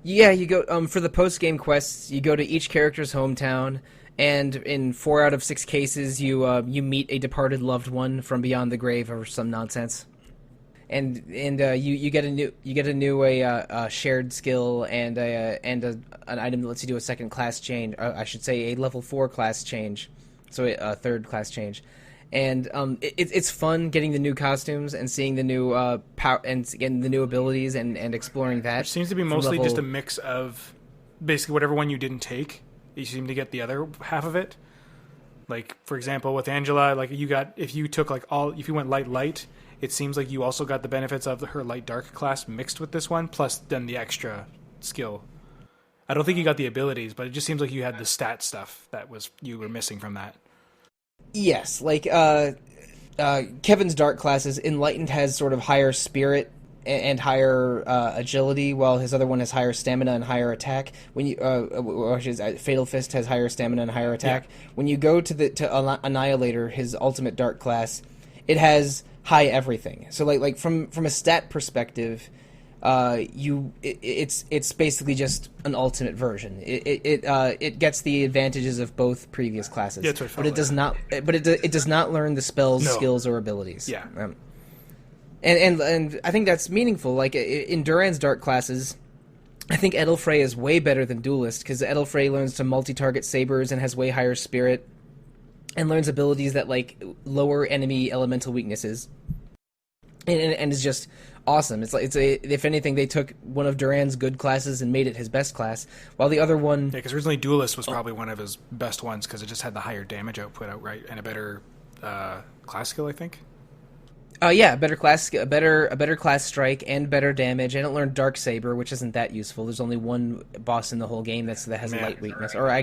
Speaker 1: Yeah, you go for the post game quests. You go to each character's hometown. And in 4 out of 6 cases, you meet a departed loved one from beyond the grave or some nonsense, and you get a new shared skill and an item that lets you do a second class change. I should say a level 4 class change, so a third class change, and it's fun getting the new costumes and seeing the new power and getting the new abilities and exploring that.
Speaker 2: Which seems to be mostly just a mix of basically whatever one you didn't take. You seem to get the other half of it. Like, for example, with Angela, like if you went light, it seems like you also got the benefits of her light dark class mixed with this one, plus then the extra skill. I don't think you got the abilities, but it just seems like you had the stat stuff you were missing from that.
Speaker 1: Yes, like Kevin's dark classes, Enlightened has sort of higher spirit and higher agility, while his other one has higher stamina and higher attack. When you, Fatal Fist has higher stamina and higher attack. Yeah. When you go to Annihilator, his ultimate dark class, it has high everything. So like from a stat perspective, it's basically just an ultimate version. It gets the advantages of both previous classes,
Speaker 2: yeah, but it
Speaker 1: does not. But it does not learn the spells, skills, or abilities.
Speaker 2: Yeah.
Speaker 1: And I think that's meaningful. Like in Duran's dark classes, I think Edelfrey is way better than Duelist, because Edelfrey learns to multi-target sabers and has way higher spirit, and learns abilities that like lower enemy elemental weaknesses, and is just awesome. If anything, they took one of Duran's good classes and made it his best class, while the other one.
Speaker 2: Yeah, because originally Duelist was probably one of his best ones because it just had the higher damage output outright and a better class skill, I think.
Speaker 1: Yeah, a better class strike and better damage, and it learned Dark Saber, which isn't that useful. There's only one boss in the whole game that has a light weakness, or I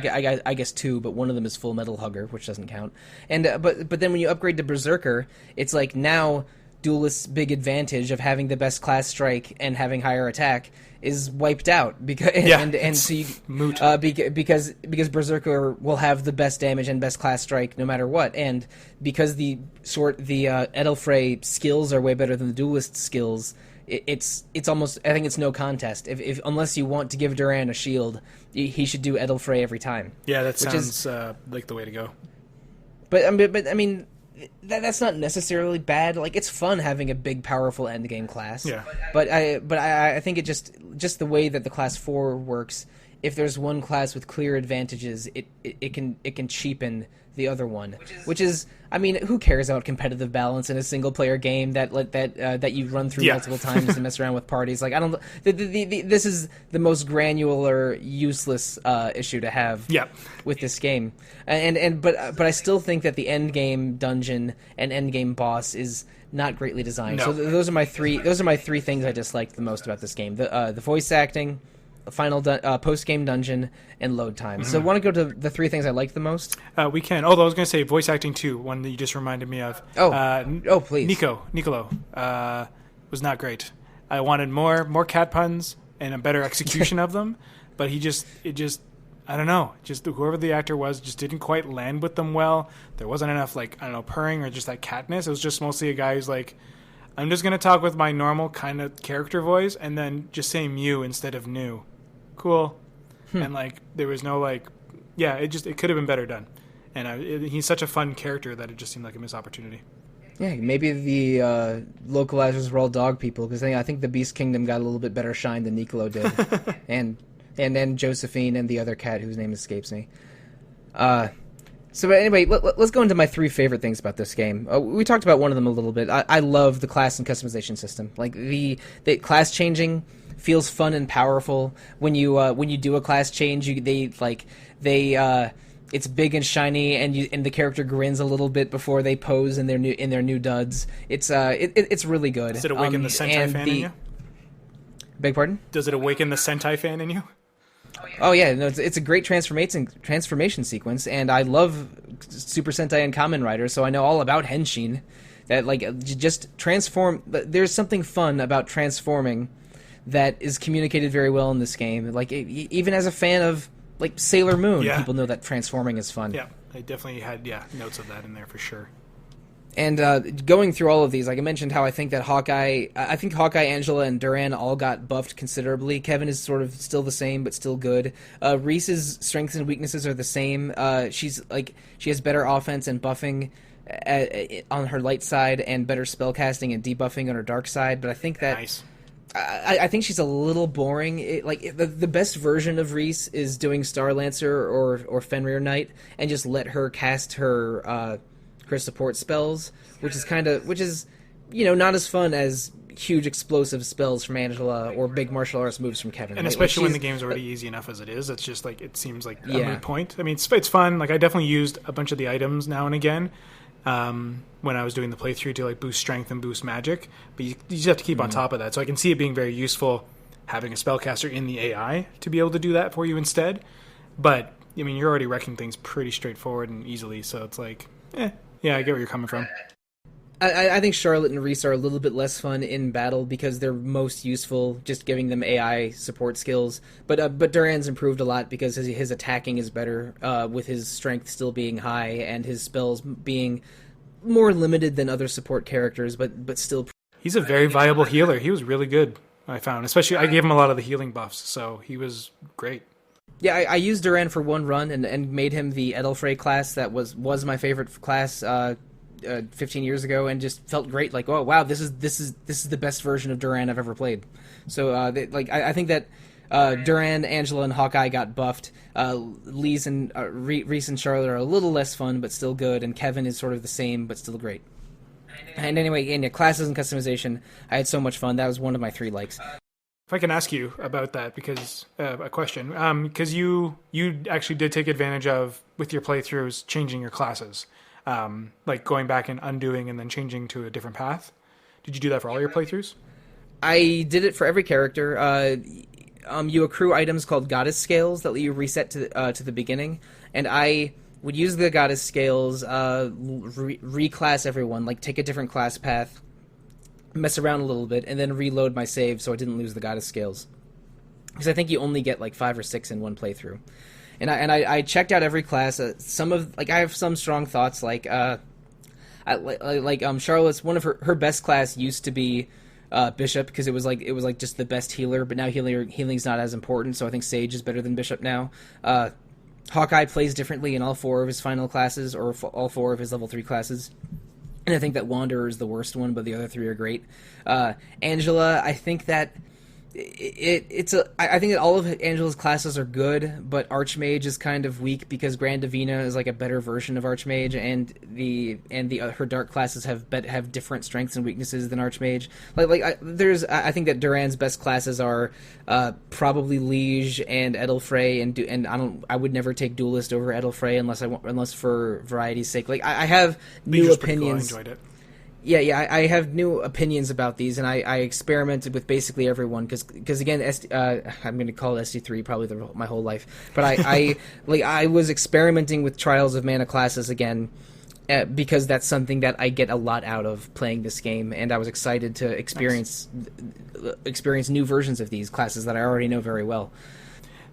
Speaker 1: guess 2, but one of them is Full Metal Hugger, which doesn't count. And but then when you upgrade to Berserker, it's like now Duelist's big advantage of having the best class strike and having higher attack is wiped out because so you,
Speaker 2: moot.
Speaker 1: Because Berserker will have the best damage and best class strike no matter what, and because the Edelfrey skills are way better than the Duelist skills, it's almost, I think it's no contest. If unless you want to give Duran a shield, he should do Edelfrey every time.
Speaker 2: Yeah, that sounds like the way to go.
Speaker 1: But I mean. That's not necessarily bad. Like, it's fun having a big, powerful endgame class.
Speaker 2: Yeah.
Speaker 1: But I think it just the way that the class 4 works. If there's one class with clear advantages, it can cheapen the other one. Which is, I mean, who cares about competitive balance in a single player game that you run through multiple times and mess around with parties? Like, I don't. This is the most granular, useless issue to have with this game. But I still think that the end game dungeon and end game boss is not greatly designed.
Speaker 2: No.
Speaker 1: So those are my three things I disliked the most about this game: the voice acting, final post-game dungeon, and load time. Mm-hmm. So want to go to the 3 things I liked the most?
Speaker 2: We can. Although I was going to say voice acting too, one that you just reminded me of.
Speaker 1: Please.
Speaker 2: Nicolo was not great. I wanted more cat puns and a better execution of them, but I don't know, just whoever the actor was just didn't quite land with them well. There wasn't enough, like, I don't know, purring or just that catness. It was just mostly a guy who's like, I'm just going to talk with my normal kind of character voice and then just say Mew instead of new. Cool. And like there was no it could have been better done, and he's such a fun character that it just seemed like a missed opportunity.
Speaker 1: Yeah, maybe the localizers were all dog people, because I think the Beast Kingdom got a little bit better shine than Nicolo did, and then Josephine and the other cat whose name escapes me. So anyway, let's go into my 3 favorite things about this game. We talked about one of them a little bit. I love the class and customization system. Like the class changing feels fun and powerful. When you do a class change, it's big and shiny, and the character grins a little bit before they pose in their new duds. It's really good.
Speaker 2: Does it awaken the Sentai fan in you?
Speaker 1: Beg pardon?
Speaker 2: Does it awaken the Sentai fan in you?
Speaker 1: Oh yeah, no, it's a great transformation sequence, and I love Super Sentai and Kamen Rider, so I know all about Henshin. That just transform. There's something fun about transforming that is communicated very well in this game. Like even as a fan of Sailor Moon, people know that transforming is fun.
Speaker 2: Yeah, I definitely had notes of that in there for sure.
Speaker 1: And going through all of these, like I mentioned, how I think Hawkeye, Angela, and Duran all got buffed considerably. Kevin is sort of still the same, but still good. Reese's strengths and weaknesses are the same. She has better offense and buffing on her light side, and better spellcasting and debuffing on her dark side. But I think that
Speaker 2: nice.
Speaker 1: I think she's a little boring. The best version of Reese is doing Star Lancer or Fenrir Knight, and just let her cast her support spells, which is not as fun as huge explosive spells from Angela or big martial arts moves from Kevin.
Speaker 2: And especially when the game's already easy enough as it is, it's just it seems like a moot point. I mean, it's fun. I definitely used a bunch of the items now and again when I was doing the playthrough to boost strength and boost magic, but you just have to keep on top of that. So I can see it being very useful having a spellcaster in the AI to be able to do that for you instead. But I mean, you're already wrecking things pretty straightforward and easily, so it's yeah, I get where you're coming from.
Speaker 1: I think Charlotte and Reese are a little bit less fun in battle because they're most useful just giving them AI support skills. But Duran's improved a lot because his attacking is better, with his strength still being high and his spells being more limited than other support characters, but still.
Speaker 2: He's a very viable healer. He was really good, I found. Especially, I gave him a lot of the healing buffs, so he was great.
Speaker 1: Yeah, I used Duran for one run and made him the Edelfrey class that was my favorite class 15 years ago, and just felt great. Oh wow, this is the best version of Duran I've ever played. So I think that Duran, Angela, and Hawkeye got buffed. Reese and Charlotte are a little less fun but still good, and Kevin is sort of the same but still great. And anyway, in classes and customization, I had so much fun. That was one of my 3 likes.
Speaker 2: If I can ask you about that, because a question, because you actually did take advantage of, with your playthroughs, changing your classes, going back and undoing and then changing to a different path. Did you do that for all your playthroughs?
Speaker 1: I did it for every character. You accrue items called goddess scales that let you reset to the beginning, and I would use the goddess scales, reclass everyone, take a different class path, mess around a little bit, and then reload my save so I didn't lose the goddess scales. Because I think you only get 5 or 6 in one playthrough. And I checked out every class. I have some strong thoughts. Charlotte's one of her best class used to be Bishop, because it was just the best healer. But now healing's not as important, so I think Sage is better than Bishop now. Hawkeye plays differently in all 4 of his final classes, or all 4 of his level 3 classes. And I think that Wanderer is the worst one, but the other 3 are great. Angela, I think that I think that all of Angela's classes are good, but Archmage is kind of weak because Grand Divina is a better version of Archmage, and her dark classes have different strengths and weaknesses than Archmage. I think that Duran's best classes are probably Liege and Edelfrey, and I would never take Duelist over Edelfrey unless for variety's sake. I have new opinions.
Speaker 2: Cool. I enjoyed it.
Speaker 1: Yeah, I have new opinions about these, and I experimented with basically everyone, because again, I'm going to call it ST3 probably my whole life, but I was experimenting with Trials of Mana classes again, because that's something that I get a lot out of playing this game, and I was excited to experience new versions of these classes that I already know very well.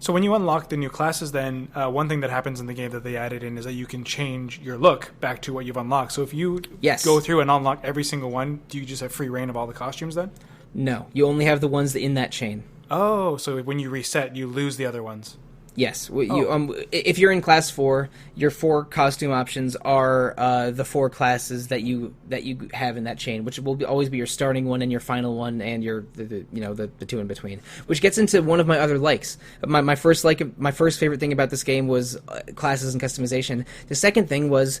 Speaker 2: So when you unlock the new classes, then one thing that happens in the game that they added in is that you can change your look back to what you've unlocked. So if you go through and unlock every single one, do you just have free reign of all the costumes then?
Speaker 1: No, you only have the ones in that chain.
Speaker 2: Oh, so when you reset, you lose the other ones.
Speaker 1: Yes, if you're in class 4, your 4 costume options are the 4 classes that you have in that chain, which will always be your starting one and your final one and the 2 in between. Which gets into one of my other likes. My first favorite thing about this game was classes and customization. The second thing was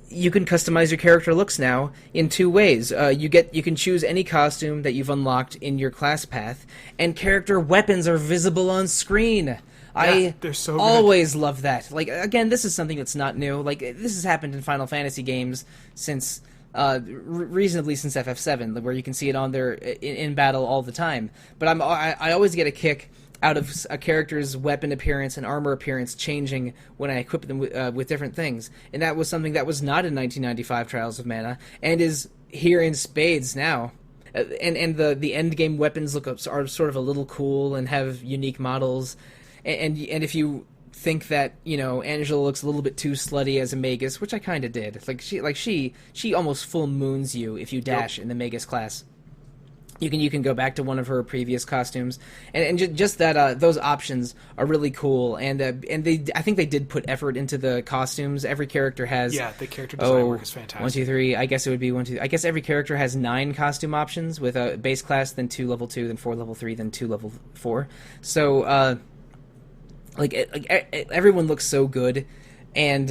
Speaker 1: you can customize your character looks now in 2 ways. You can choose any costume that you've unlocked in your class path, and character weapons are visible on screen.
Speaker 2: They're so
Speaker 1: always love that. Like, again, this is something that's not new. Like, this has happened in Final Fantasy games since reasonably since FF7, where you can see it on there in battle all the time. But I always get a kick out of a character's weapon appearance and armor appearance changing when I equip them with different things. And that was something that was not in 1995 Trials of Mana, and is here in spades now. And the end game weapons are sort of a little cool and have unique models. And if you think that, Angela looks a little bit too slutty as a Magus, which I kind of did. She almost full moons you if you dash in the Magus class. You can go back to one of her previous costumes, and just that those options are really cool. And I think they did put effort into the costumes. Every character has
Speaker 2: the character design work is fantastic.
Speaker 1: 1, 2, 3. I guess it would be 1, 2. I guess every character has 9 costume options with a base class, then 2 level 2, then 4 level 3, then 2 level 4. So everyone looks so good, and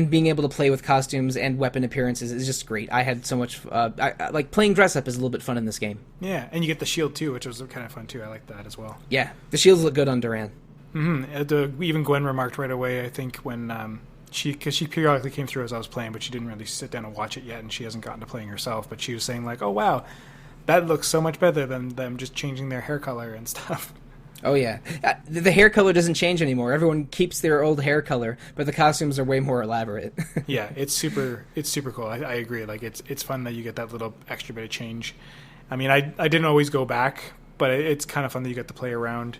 Speaker 1: being able to play with costumes and weapon appearances is just great. I had so much playing dress up is a little bit fun in this game.
Speaker 2: Yeah, and you get the shield too, which was kind of fun too. I like that as well.
Speaker 1: Yeah, the shields look good on Duran.
Speaker 2: Even Gwen remarked right away, I think, when she periodically came through as I was playing, but she didn't really sit down and watch it yet, and she hasn't gotten to playing herself. But she was saying like, "Oh wow, that looks so much better than them just changing their hair color and stuff."
Speaker 1: Oh yeah, the hair color doesn't change anymore. Everyone keeps their old hair color, but the costumes are way more elaborate.
Speaker 2: Yeah, it's super cool. I agree. Like it's fun that you get that little extra bit of change. I mean, I didn't always go back, but it's kind of fun that you get to play around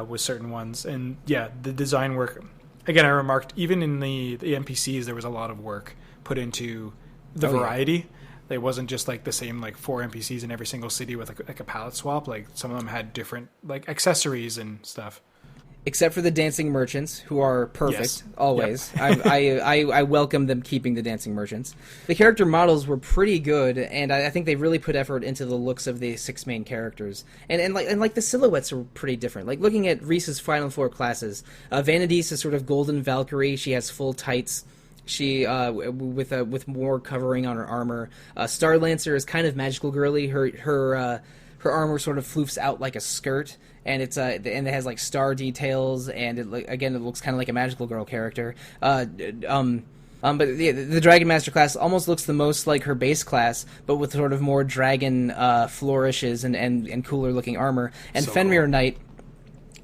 Speaker 2: with certain ones. And yeah, the design work. Again, I remarked even in the NPCs there was a lot of work put into the variety. Yeah. It wasn't just like the same 4 NPCs in every single city with like a palette swap. Like some of them had different accessories and stuff.
Speaker 1: Except for the dancing merchants, who are perfect,
Speaker 2: yes.
Speaker 1: Always.
Speaker 2: Yep.
Speaker 1: I welcome them keeping the dancing merchants. The character models were pretty good, and I think they really put effort into the looks of the 6 main characters. And the silhouettes are pretty different. Like looking at Reese's final 4 classes, Vanadis is sort of golden Valkyrie. She has full tights. She with more covering on her armor. Starlancer is kind of magical girly. Her armor sort of floofs out like a skirt, and it has like star details, and it looks kind of like a magical girl character. But the Dragon Master class almost looks the most like her base class, but with sort of more dragon flourishes and cooler looking armor. And so Fenrir cool. Knight.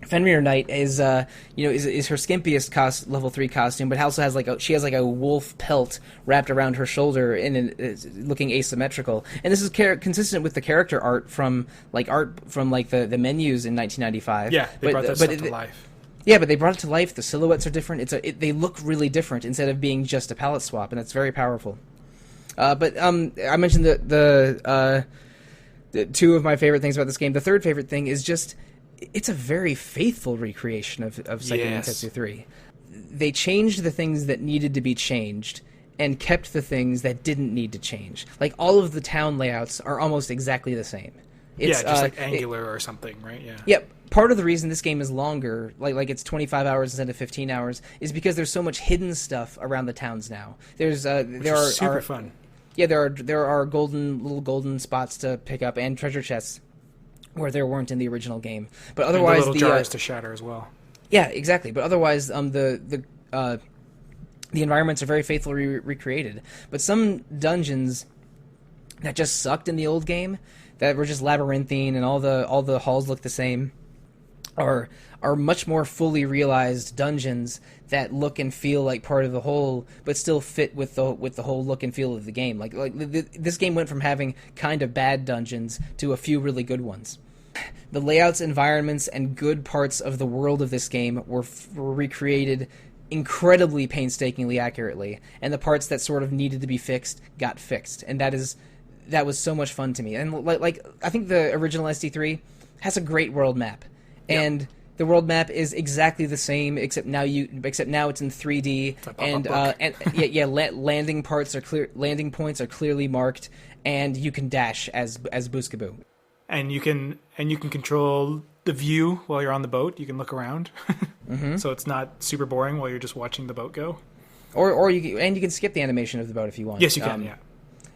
Speaker 1: Fenrir Knight is her skimpiest level 3 costume, but also has a wolf pelt wrapped around her shoulder and looking asymmetrical. And this is consistent with the character art from the menus in 1995.
Speaker 2: Yeah, they brought that stuff to life.
Speaker 1: Yeah, but they brought it to life. The silhouettes are different. They look really different instead of being just a palette swap, and that's very powerful. But I mentioned the 2 of my favorite things about this game. The third favorite thing is just. It's a very faithful recreation of Seiken Densetsu 3. They changed the things that needed to be changed and kept the things that didn't need to change. Like, all of the town layouts are almost exactly the same. It's,
Speaker 2: just like angular or something, right? Yeah.
Speaker 1: Yep. Part of the reason this game is longer, like it's 25 hours instead of 15 hours, is because there's so much hidden stuff around the towns now.
Speaker 2: Super fun.
Speaker 1: Yeah, there are little golden spots to pick up and treasure chests where there weren't in the original game. But otherwise,
Speaker 2: and the little jars to shatter as well.
Speaker 1: Yeah, exactly. But otherwise, the environments are very faithfully recreated. But some dungeons that just sucked in the old game, that were just labyrinthine and all the halls look the same, are much more fully realized dungeons that look and feel like part of the whole, but still fit with the whole look and feel of the game. This game went from having kind of bad dungeons to a few really good ones. The layouts, environments, and good parts of the world of this game were recreated incredibly painstakingly accurately, and the parts that sort of needed to be fixed got fixed, and that was so much fun to me. And I think the original SD3 has a great world map, and The world map is exactly the same, except now it's in 3D, landing points are clearly marked, and you can dash as Booskaboo.
Speaker 2: And you can control the view while you're on the boat. You can look around, so it's not super boring while you're just watching the boat go.
Speaker 1: Or you can skip the animation of the boat if you want.
Speaker 2: Yes, you can. Yeah.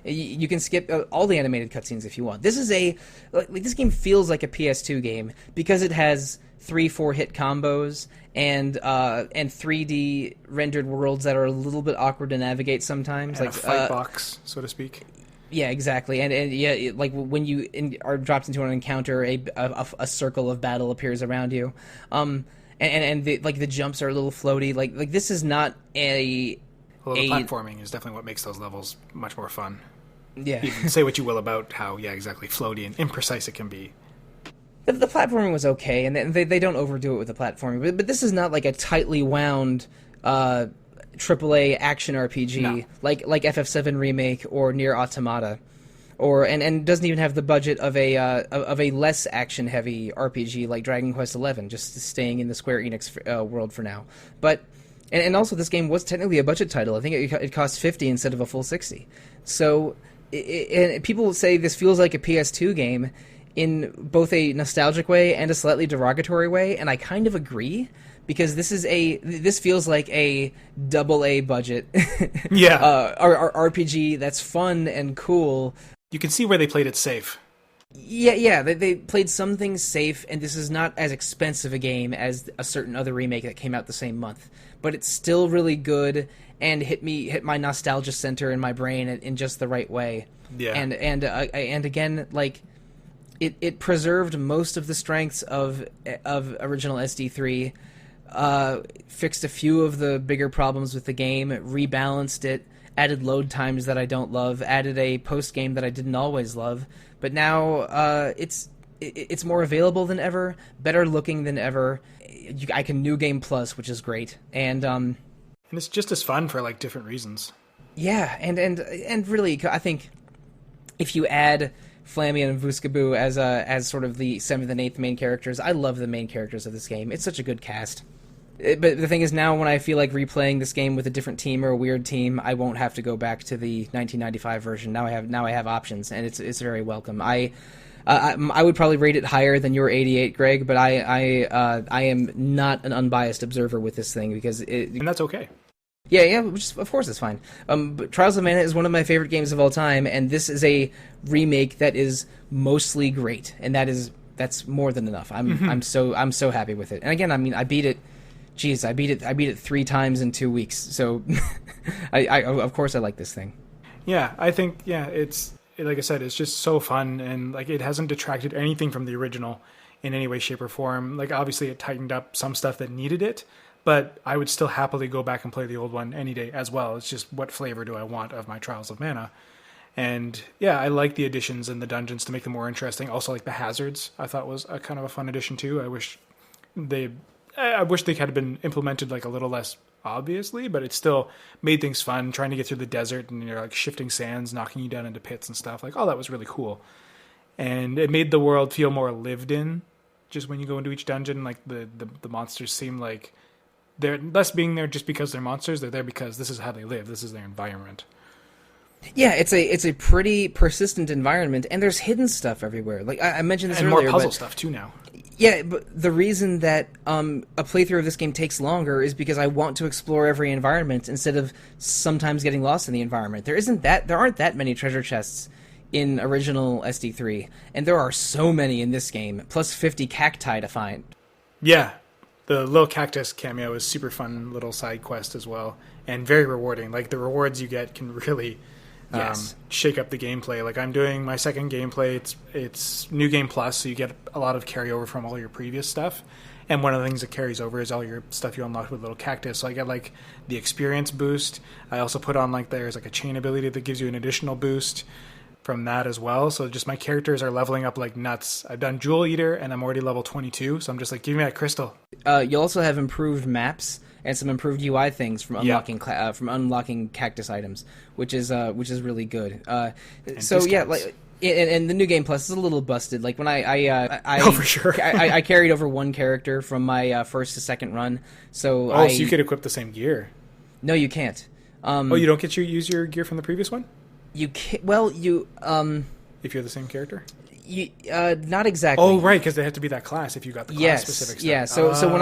Speaker 1: You can skip all the animated cutscenes if you want. This game feels like a PS2 game because it has 3-4 hit combos and 3D rendered worlds that are a little bit awkward to navigate sometimes,
Speaker 2: and
Speaker 1: like
Speaker 2: a fight box, so to speak.
Speaker 1: Yeah, exactly, and like when you are dropped into an encounter, a circle of battle appears around you, and the jumps are a little floaty. Like this is not a.
Speaker 2: Well, the platforming is definitely what makes those levels much more fun.
Speaker 1: Yeah.
Speaker 2: You can say what you will about how, exactly floaty and imprecise it can be.
Speaker 1: The platforming was okay, and they don't overdo it with the platforming. But this is not like a tightly wound AAA action RPG like FF7 Remake or Nier Automata, and doesn't even have the budget of a less action heavy RPG like Dragon Quest XI. Just staying in the Square Enix world for now, but. And also, this game was technically a budget title. I think it cost $50 instead of a full $60. So, and people say this feels like a PS2 game in both a nostalgic way and a slightly derogatory way, and I kind of agree because this feels like a AA budget RPG that's fun and cool.
Speaker 2: You can see where they played it safe.
Speaker 1: Yeah, they played some things safe, and this is not as expensive a game as a certain other remake that came out the same month. But it's still really good and hit my nostalgia center in my brain in just the right way. Yeah, and again, like it preserved most of the strengths of original SD3, fixed a few of the bigger problems with the game, rebalanced it, added load times that I don't love, added a post game that I didn't always love. But now it's more available than ever, better looking than ever. I can New Game Plus, which is great, and
Speaker 2: it's just as fun for like different reasons.
Speaker 1: Yeah, and really, I think if you add Flammy and Vuskaboo as sort of the 7th and 8th main characters, I love the main characters of this game. It's such a good cast. But the thing is, now when I feel like replaying this game with a different team or a weird team, I won't have to go back to the 1995 version. Now I have options, and it's very welcome. I would probably rate it higher than your 88, Greg, but I am not an unbiased observer with this thing because
Speaker 2: and that's okay.
Speaker 1: Yeah, which of course it's fine. But Trials of Mana is one of my favorite games of all time, and this is a remake that is mostly great, and that's more than enough. I'm so happy with it. And again, I mean, I beat it. Jeez, I beat it 3 times in 2 weeks. So, I of course I like this thing.
Speaker 2: Yeah, I think it's like I said, it's just so fun, and like it hasn't detracted anything from the original in any way, shape, or form. Like obviously, it tightened up some stuff that needed it, but I would still happily go back and play the old one any day as well. It's just what flavor do I want of my Trials of Mana? And yeah, I like the additions in the dungeons to make them more interesting. Also, like the hazards, I thought was a kind of a fun addition too. I wish they had been implemented like a little less obviously, but it still made things fun. Trying to get through the desert and you're like shifting sands, knocking you down into pits and stuff. Like, oh, that was really cool. And it made the world feel more lived in. Just when you go into each dungeon, like the monsters seem like they're less being there just because they're monsters. They're there because this is how they live. This is their environment.
Speaker 1: Yeah, it's a pretty persistent environment, and there's hidden stuff everywhere. Like I mentioned this
Speaker 2: and
Speaker 1: earlier,
Speaker 2: more puzzle stuff too now.
Speaker 1: Yeah, but the reason that a playthrough of this game takes longer is because I want to explore every environment instead of sometimes getting lost in the environment. There aren't that many treasure chests in original SD3, and there are so many in this game, plus 50 cacti to find.
Speaker 2: Yeah, the little cactus cameo is super fun little side quest as well, and very rewarding. Like the rewards you get can really shake up the gameplay. Like I'm doing my second gameplay. It's New Game Plus, so you get a lot of carryover from all your previous stuff. And one of the things that carries over is all your stuff you unlocked with little cactus. So I get like the experience boost. I also put on there's like a chain ability that gives you an additional boost from that as well. So just my characters are leveling up like nuts. I've done Jewel Eater and I'm already level 22. So I'm just like, give me that crystal.
Speaker 1: You also have improved maps. and some improved UI things from unlocking cactus items, which is really good. So yeah, like. And the new game plus is a little busted. Like when
Speaker 2: oh, for sure.
Speaker 1: I carried over one character from my first to second run. So
Speaker 2: so you could equip the same gear.
Speaker 1: No, you can't.
Speaker 2: You don't get to use your gear from the previous one?
Speaker 1: You can't. Well, you
Speaker 2: if you're the same character.
Speaker 1: Not exactly.
Speaker 2: Oh, right, because they have to be that class if you got the class specific stuff.
Speaker 1: Yeah. So when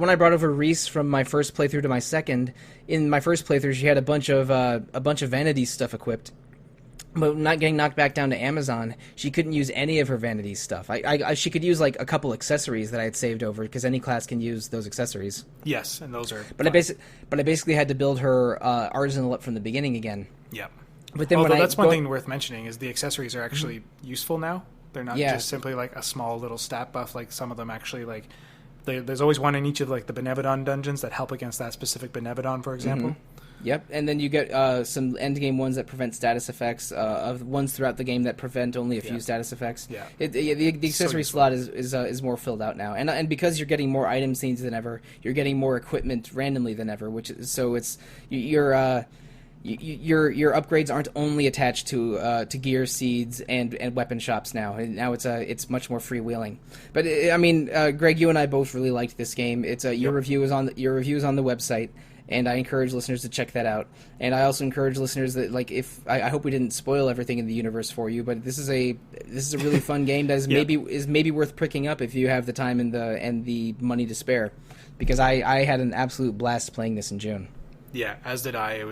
Speaker 1: I brought over Reese from my first playthrough to my second, in my first playthrough she had a bunch of vanity stuff equipped. But not getting knocked back down to Amazon, she couldn't use any of her vanity stuff. She could use like a couple accessories that I had saved over because any class can use those accessories.
Speaker 2: Yes, and those are.
Speaker 1: But I basically had to build her arsenal up from the beginning again.
Speaker 2: Yep.
Speaker 1: But then
Speaker 2: that's one thing worth mentioning is the accessories are actually useful now. They're not just simply like a small little stat buff. Like some of them actually like. There's always one in each of like the Benevodon dungeons that help against that specific Benevodon, for example.
Speaker 1: Mm-hmm. Yep, and then you get some endgame ones that prevent status effects, of ones throughout the game that prevent only a few status effects.
Speaker 2: Yeah,
Speaker 1: the accessory slot is more filled out now, and because you're getting more item scenes than ever, you're getting more equipment randomly than ever, your upgrades aren't only attached to gear seeds and weapon shops now. And now it's much more freewheeling. But I mean, Greg, you and I both really liked this game. Your review is on the website. And I encourage listeners to check that out. And I also encourage listeners that, like, I hope we didn't spoil everything in the universe for you, but this is a really fun game that is maybe worth picking up if you have the time and the money to spare, because I had an absolute blast playing this in June.
Speaker 2: Yeah, as did I. It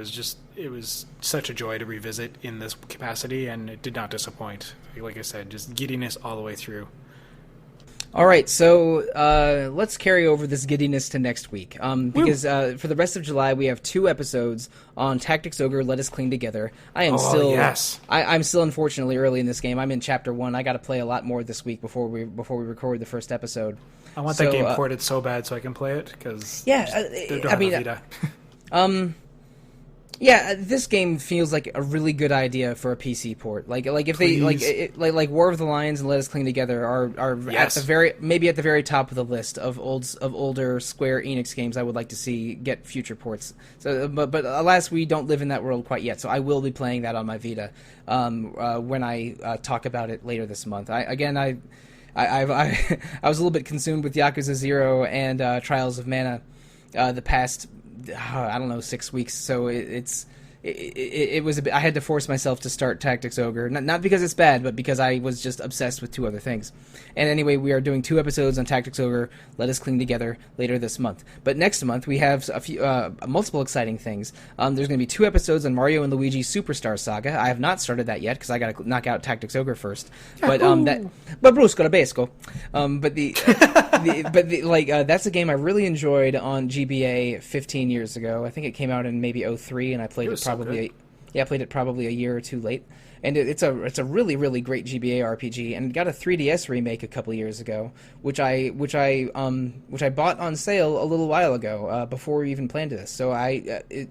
Speaker 2: was such a joy to revisit in this capacity, and it did not disappoint. Like I said, just giddiness all the way through.
Speaker 1: All right, so let's carry over this giddiness to next week, because for the rest of July we have 2 episodes on Tactics Ogre: Let Us Cling Together. I'm still unfortunately early in this game. I'm in Chapter 1. I got to play a lot more this week before we record the first episode.
Speaker 2: I want that game ported so bad so I can play it because
Speaker 1: Yeah, this game feels like a really good idea for a PC port. Like if
Speaker 2: Please.
Speaker 1: like War of the Lions and Let Us Cling Together are
Speaker 2: Yes.
Speaker 1: at the very top of the list of older Square Enix games I would like to see get future ports. So, but alas, we don't live in that world quite yet. So I will be playing that on my Vita when I talk about it later this month. I was a little bit consumed with Yakuza 0 and Trials of Mana the past 6 weeks. So it was a bit, I had to force myself to start Tactics Ogre, not because it's bad, but because I was just obsessed with 2 other things. And anyway, we are doing 2 episodes on Tactics Ogre: Let Us Cling Together later this month. But next month we have a few multiple exciting things. There's going to be 2 episodes on Mario and Luigi Superstar Saga. I have not started that yet because I got to knock out Tactics Ogre first. But Brusco Labesco. That's a game I really enjoyed on GBA 15 years ago. I think it came out in maybe 2003, and I played it probably a year or 2 late. And it's a really, really great GBA RPG, and it got a 3DS remake a couple years ago, which I bought on sale a little while ago before we even planned this. So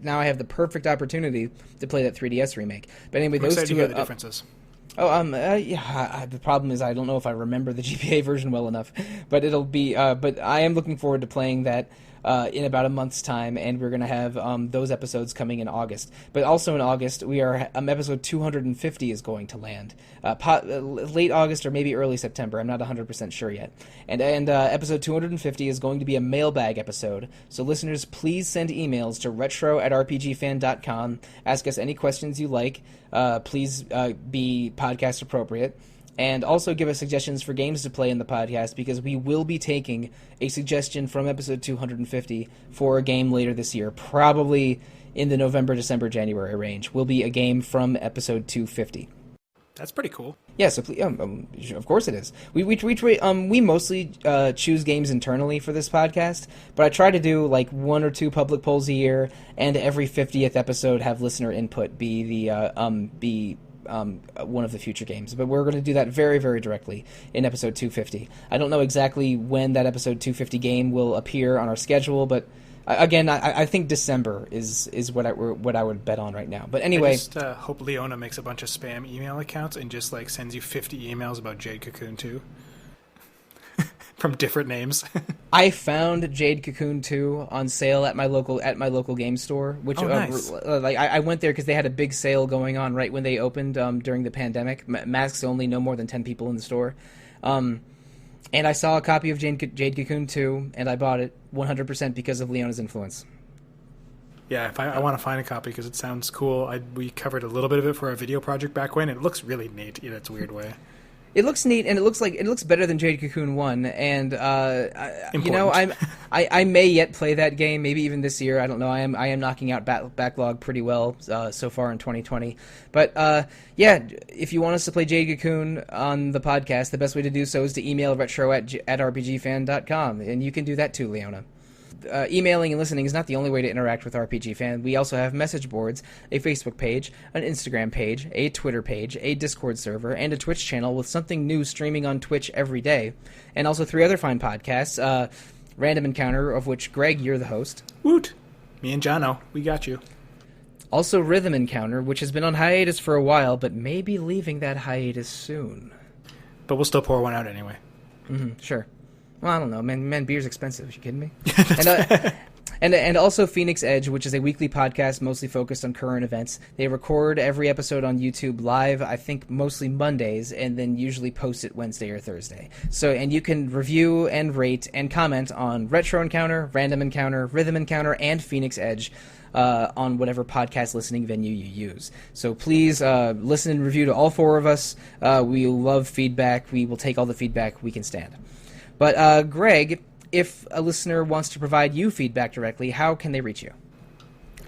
Speaker 1: now I have the perfect opportunity to play that 3DS remake. But anyway, those 2
Speaker 2: the differences.
Speaker 1: The problem is I don't know if I remember the GBA version well enough, but it'll be. But I am looking forward to playing that in about a month's time, and we're going to have those episodes coming in August. But also in August, we are episode 250 is going to land. Late August or maybe early September. I'm not 100% sure yet. And episode 250 is going to be a mailbag episode. So listeners, please send emails to retro@rpgfan.com. Ask us any questions you like. Please be podcast appropriate. And also give us suggestions for games to play in the podcast, because we will be taking a suggestion from episode 250 for a game later this year. Probably in the November, December, January range will be a game from episode 250.
Speaker 2: That's pretty cool.
Speaker 1: Yeah, so please, of course it is. We mostly choose games internally for this podcast, but I try to do like 1 or 2 public polls a year, and every 50th episode have listener input be one of the future games. But we're going to do that very, very directly in episode 250. I don't know exactly when that episode 250 game will appear on our schedule, but again, I think December is what I would bet on right now. But anyway,
Speaker 2: I just hope Leona makes a bunch of spam email accounts and just like sends you 50 emails about Jade Cocoon 2. from different names.
Speaker 1: I found Jade Cocoon 2 on sale at my local game store, which
Speaker 2: nice.
Speaker 1: I went there because they had a big sale going on right when they opened during the pandemic. Masks only, no more than 10 people in the store. And I saw a copy of Jade Cocoon 2, and I bought it 100% because of Leona's influence.
Speaker 2: Yeah, I want to find a copy because it sounds cool. We covered a little bit of it for our video project back when. It looks really neat in its weird way.
Speaker 1: It looks neat, and it looks better than Jade Cocoon 1. And I may yet play that game, maybe even this year. I don't know. I am knocking out backlog pretty well so far in 2020. But if you want us to play Jade Cocoon on the podcast, the best way to do so is to email retro@rpgfan.com, and you can do that too, Leona. Emailing and listening is not the only way to interact with RPG Fan. We also have message boards, a Facebook page, an Instagram page, a Twitter page, a Discord server, and a Twitch channel with something new streaming on Twitch every day. And also 3 other fine podcasts, Random Encounter, of which, Greg, you're the host.
Speaker 2: Woot! Me and Jono, we got you.
Speaker 1: Also Rhythm Encounter, which has been on hiatus for a while, but may be leaving that hiatus soon.
Speaker 2: But we'll still pour one out anyway.
Speaker 1: Mm-hmm, sure. Well, I don't know, man. Beer's expensive. You kidding me? And also Phoenix Edge, which is a weekly podcast mostly focused on current events. They record every episode on YouTube live, I think mostly Mondays, and then usually post it Wednesday or Thursday. And you can review and rate and comment on Retro Encounter, Random Encounter, Rhythm Encounter, and Phoenix Edge on whatever podcast listening venue you use. So please listen and review to all 4 of us. We love feedback. We will take all the feedback we can stand. But, Greg, if a listener wants to provide you feedback directly, how can they reach you?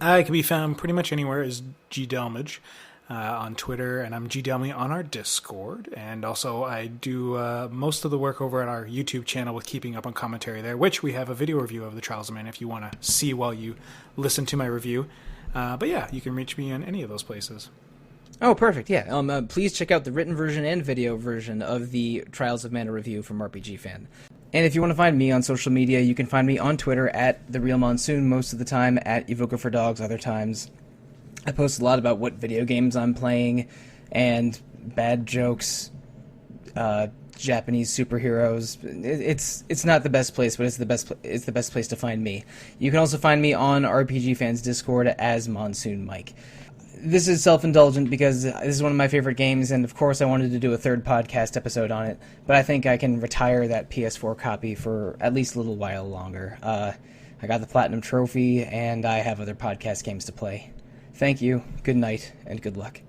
Speaker 2: I can be found pretty much anywhere as G Delmage on Twitter, and I'm G Delmy on our Discord. And also I do most of the work over at our YouTube channel with Keeping Up on Commentary there, which we have a video review of The Trials of Man if you want to see while you listen to my review. But yeah, you can reach me on any of those places.
Speaker 1: Oh, perfect, yeah. Please check out the written version and video version of the Trials of Mana review from RPG Fan. And if you want to find me on social media, you can find me on Twitter at TheRealMonsoon most of the time, at Evoker4Dogs other times. I post a lot about what video games I'm playing, and bad jokes, Japanese superheroes. It's not the best place, but it's the best place to find me. You can also find me on RPG Fan's Discord as Monsoon Mike. This is self-indulgent because this is one of my favorite games, and of course I wanted to do a 3rd podcast episode on it, but I think I can retire that PS4 copy for at least a little while longer. I got the Platinum Trophy, and I have other podcast games to play. Thank you, good night, and good luck.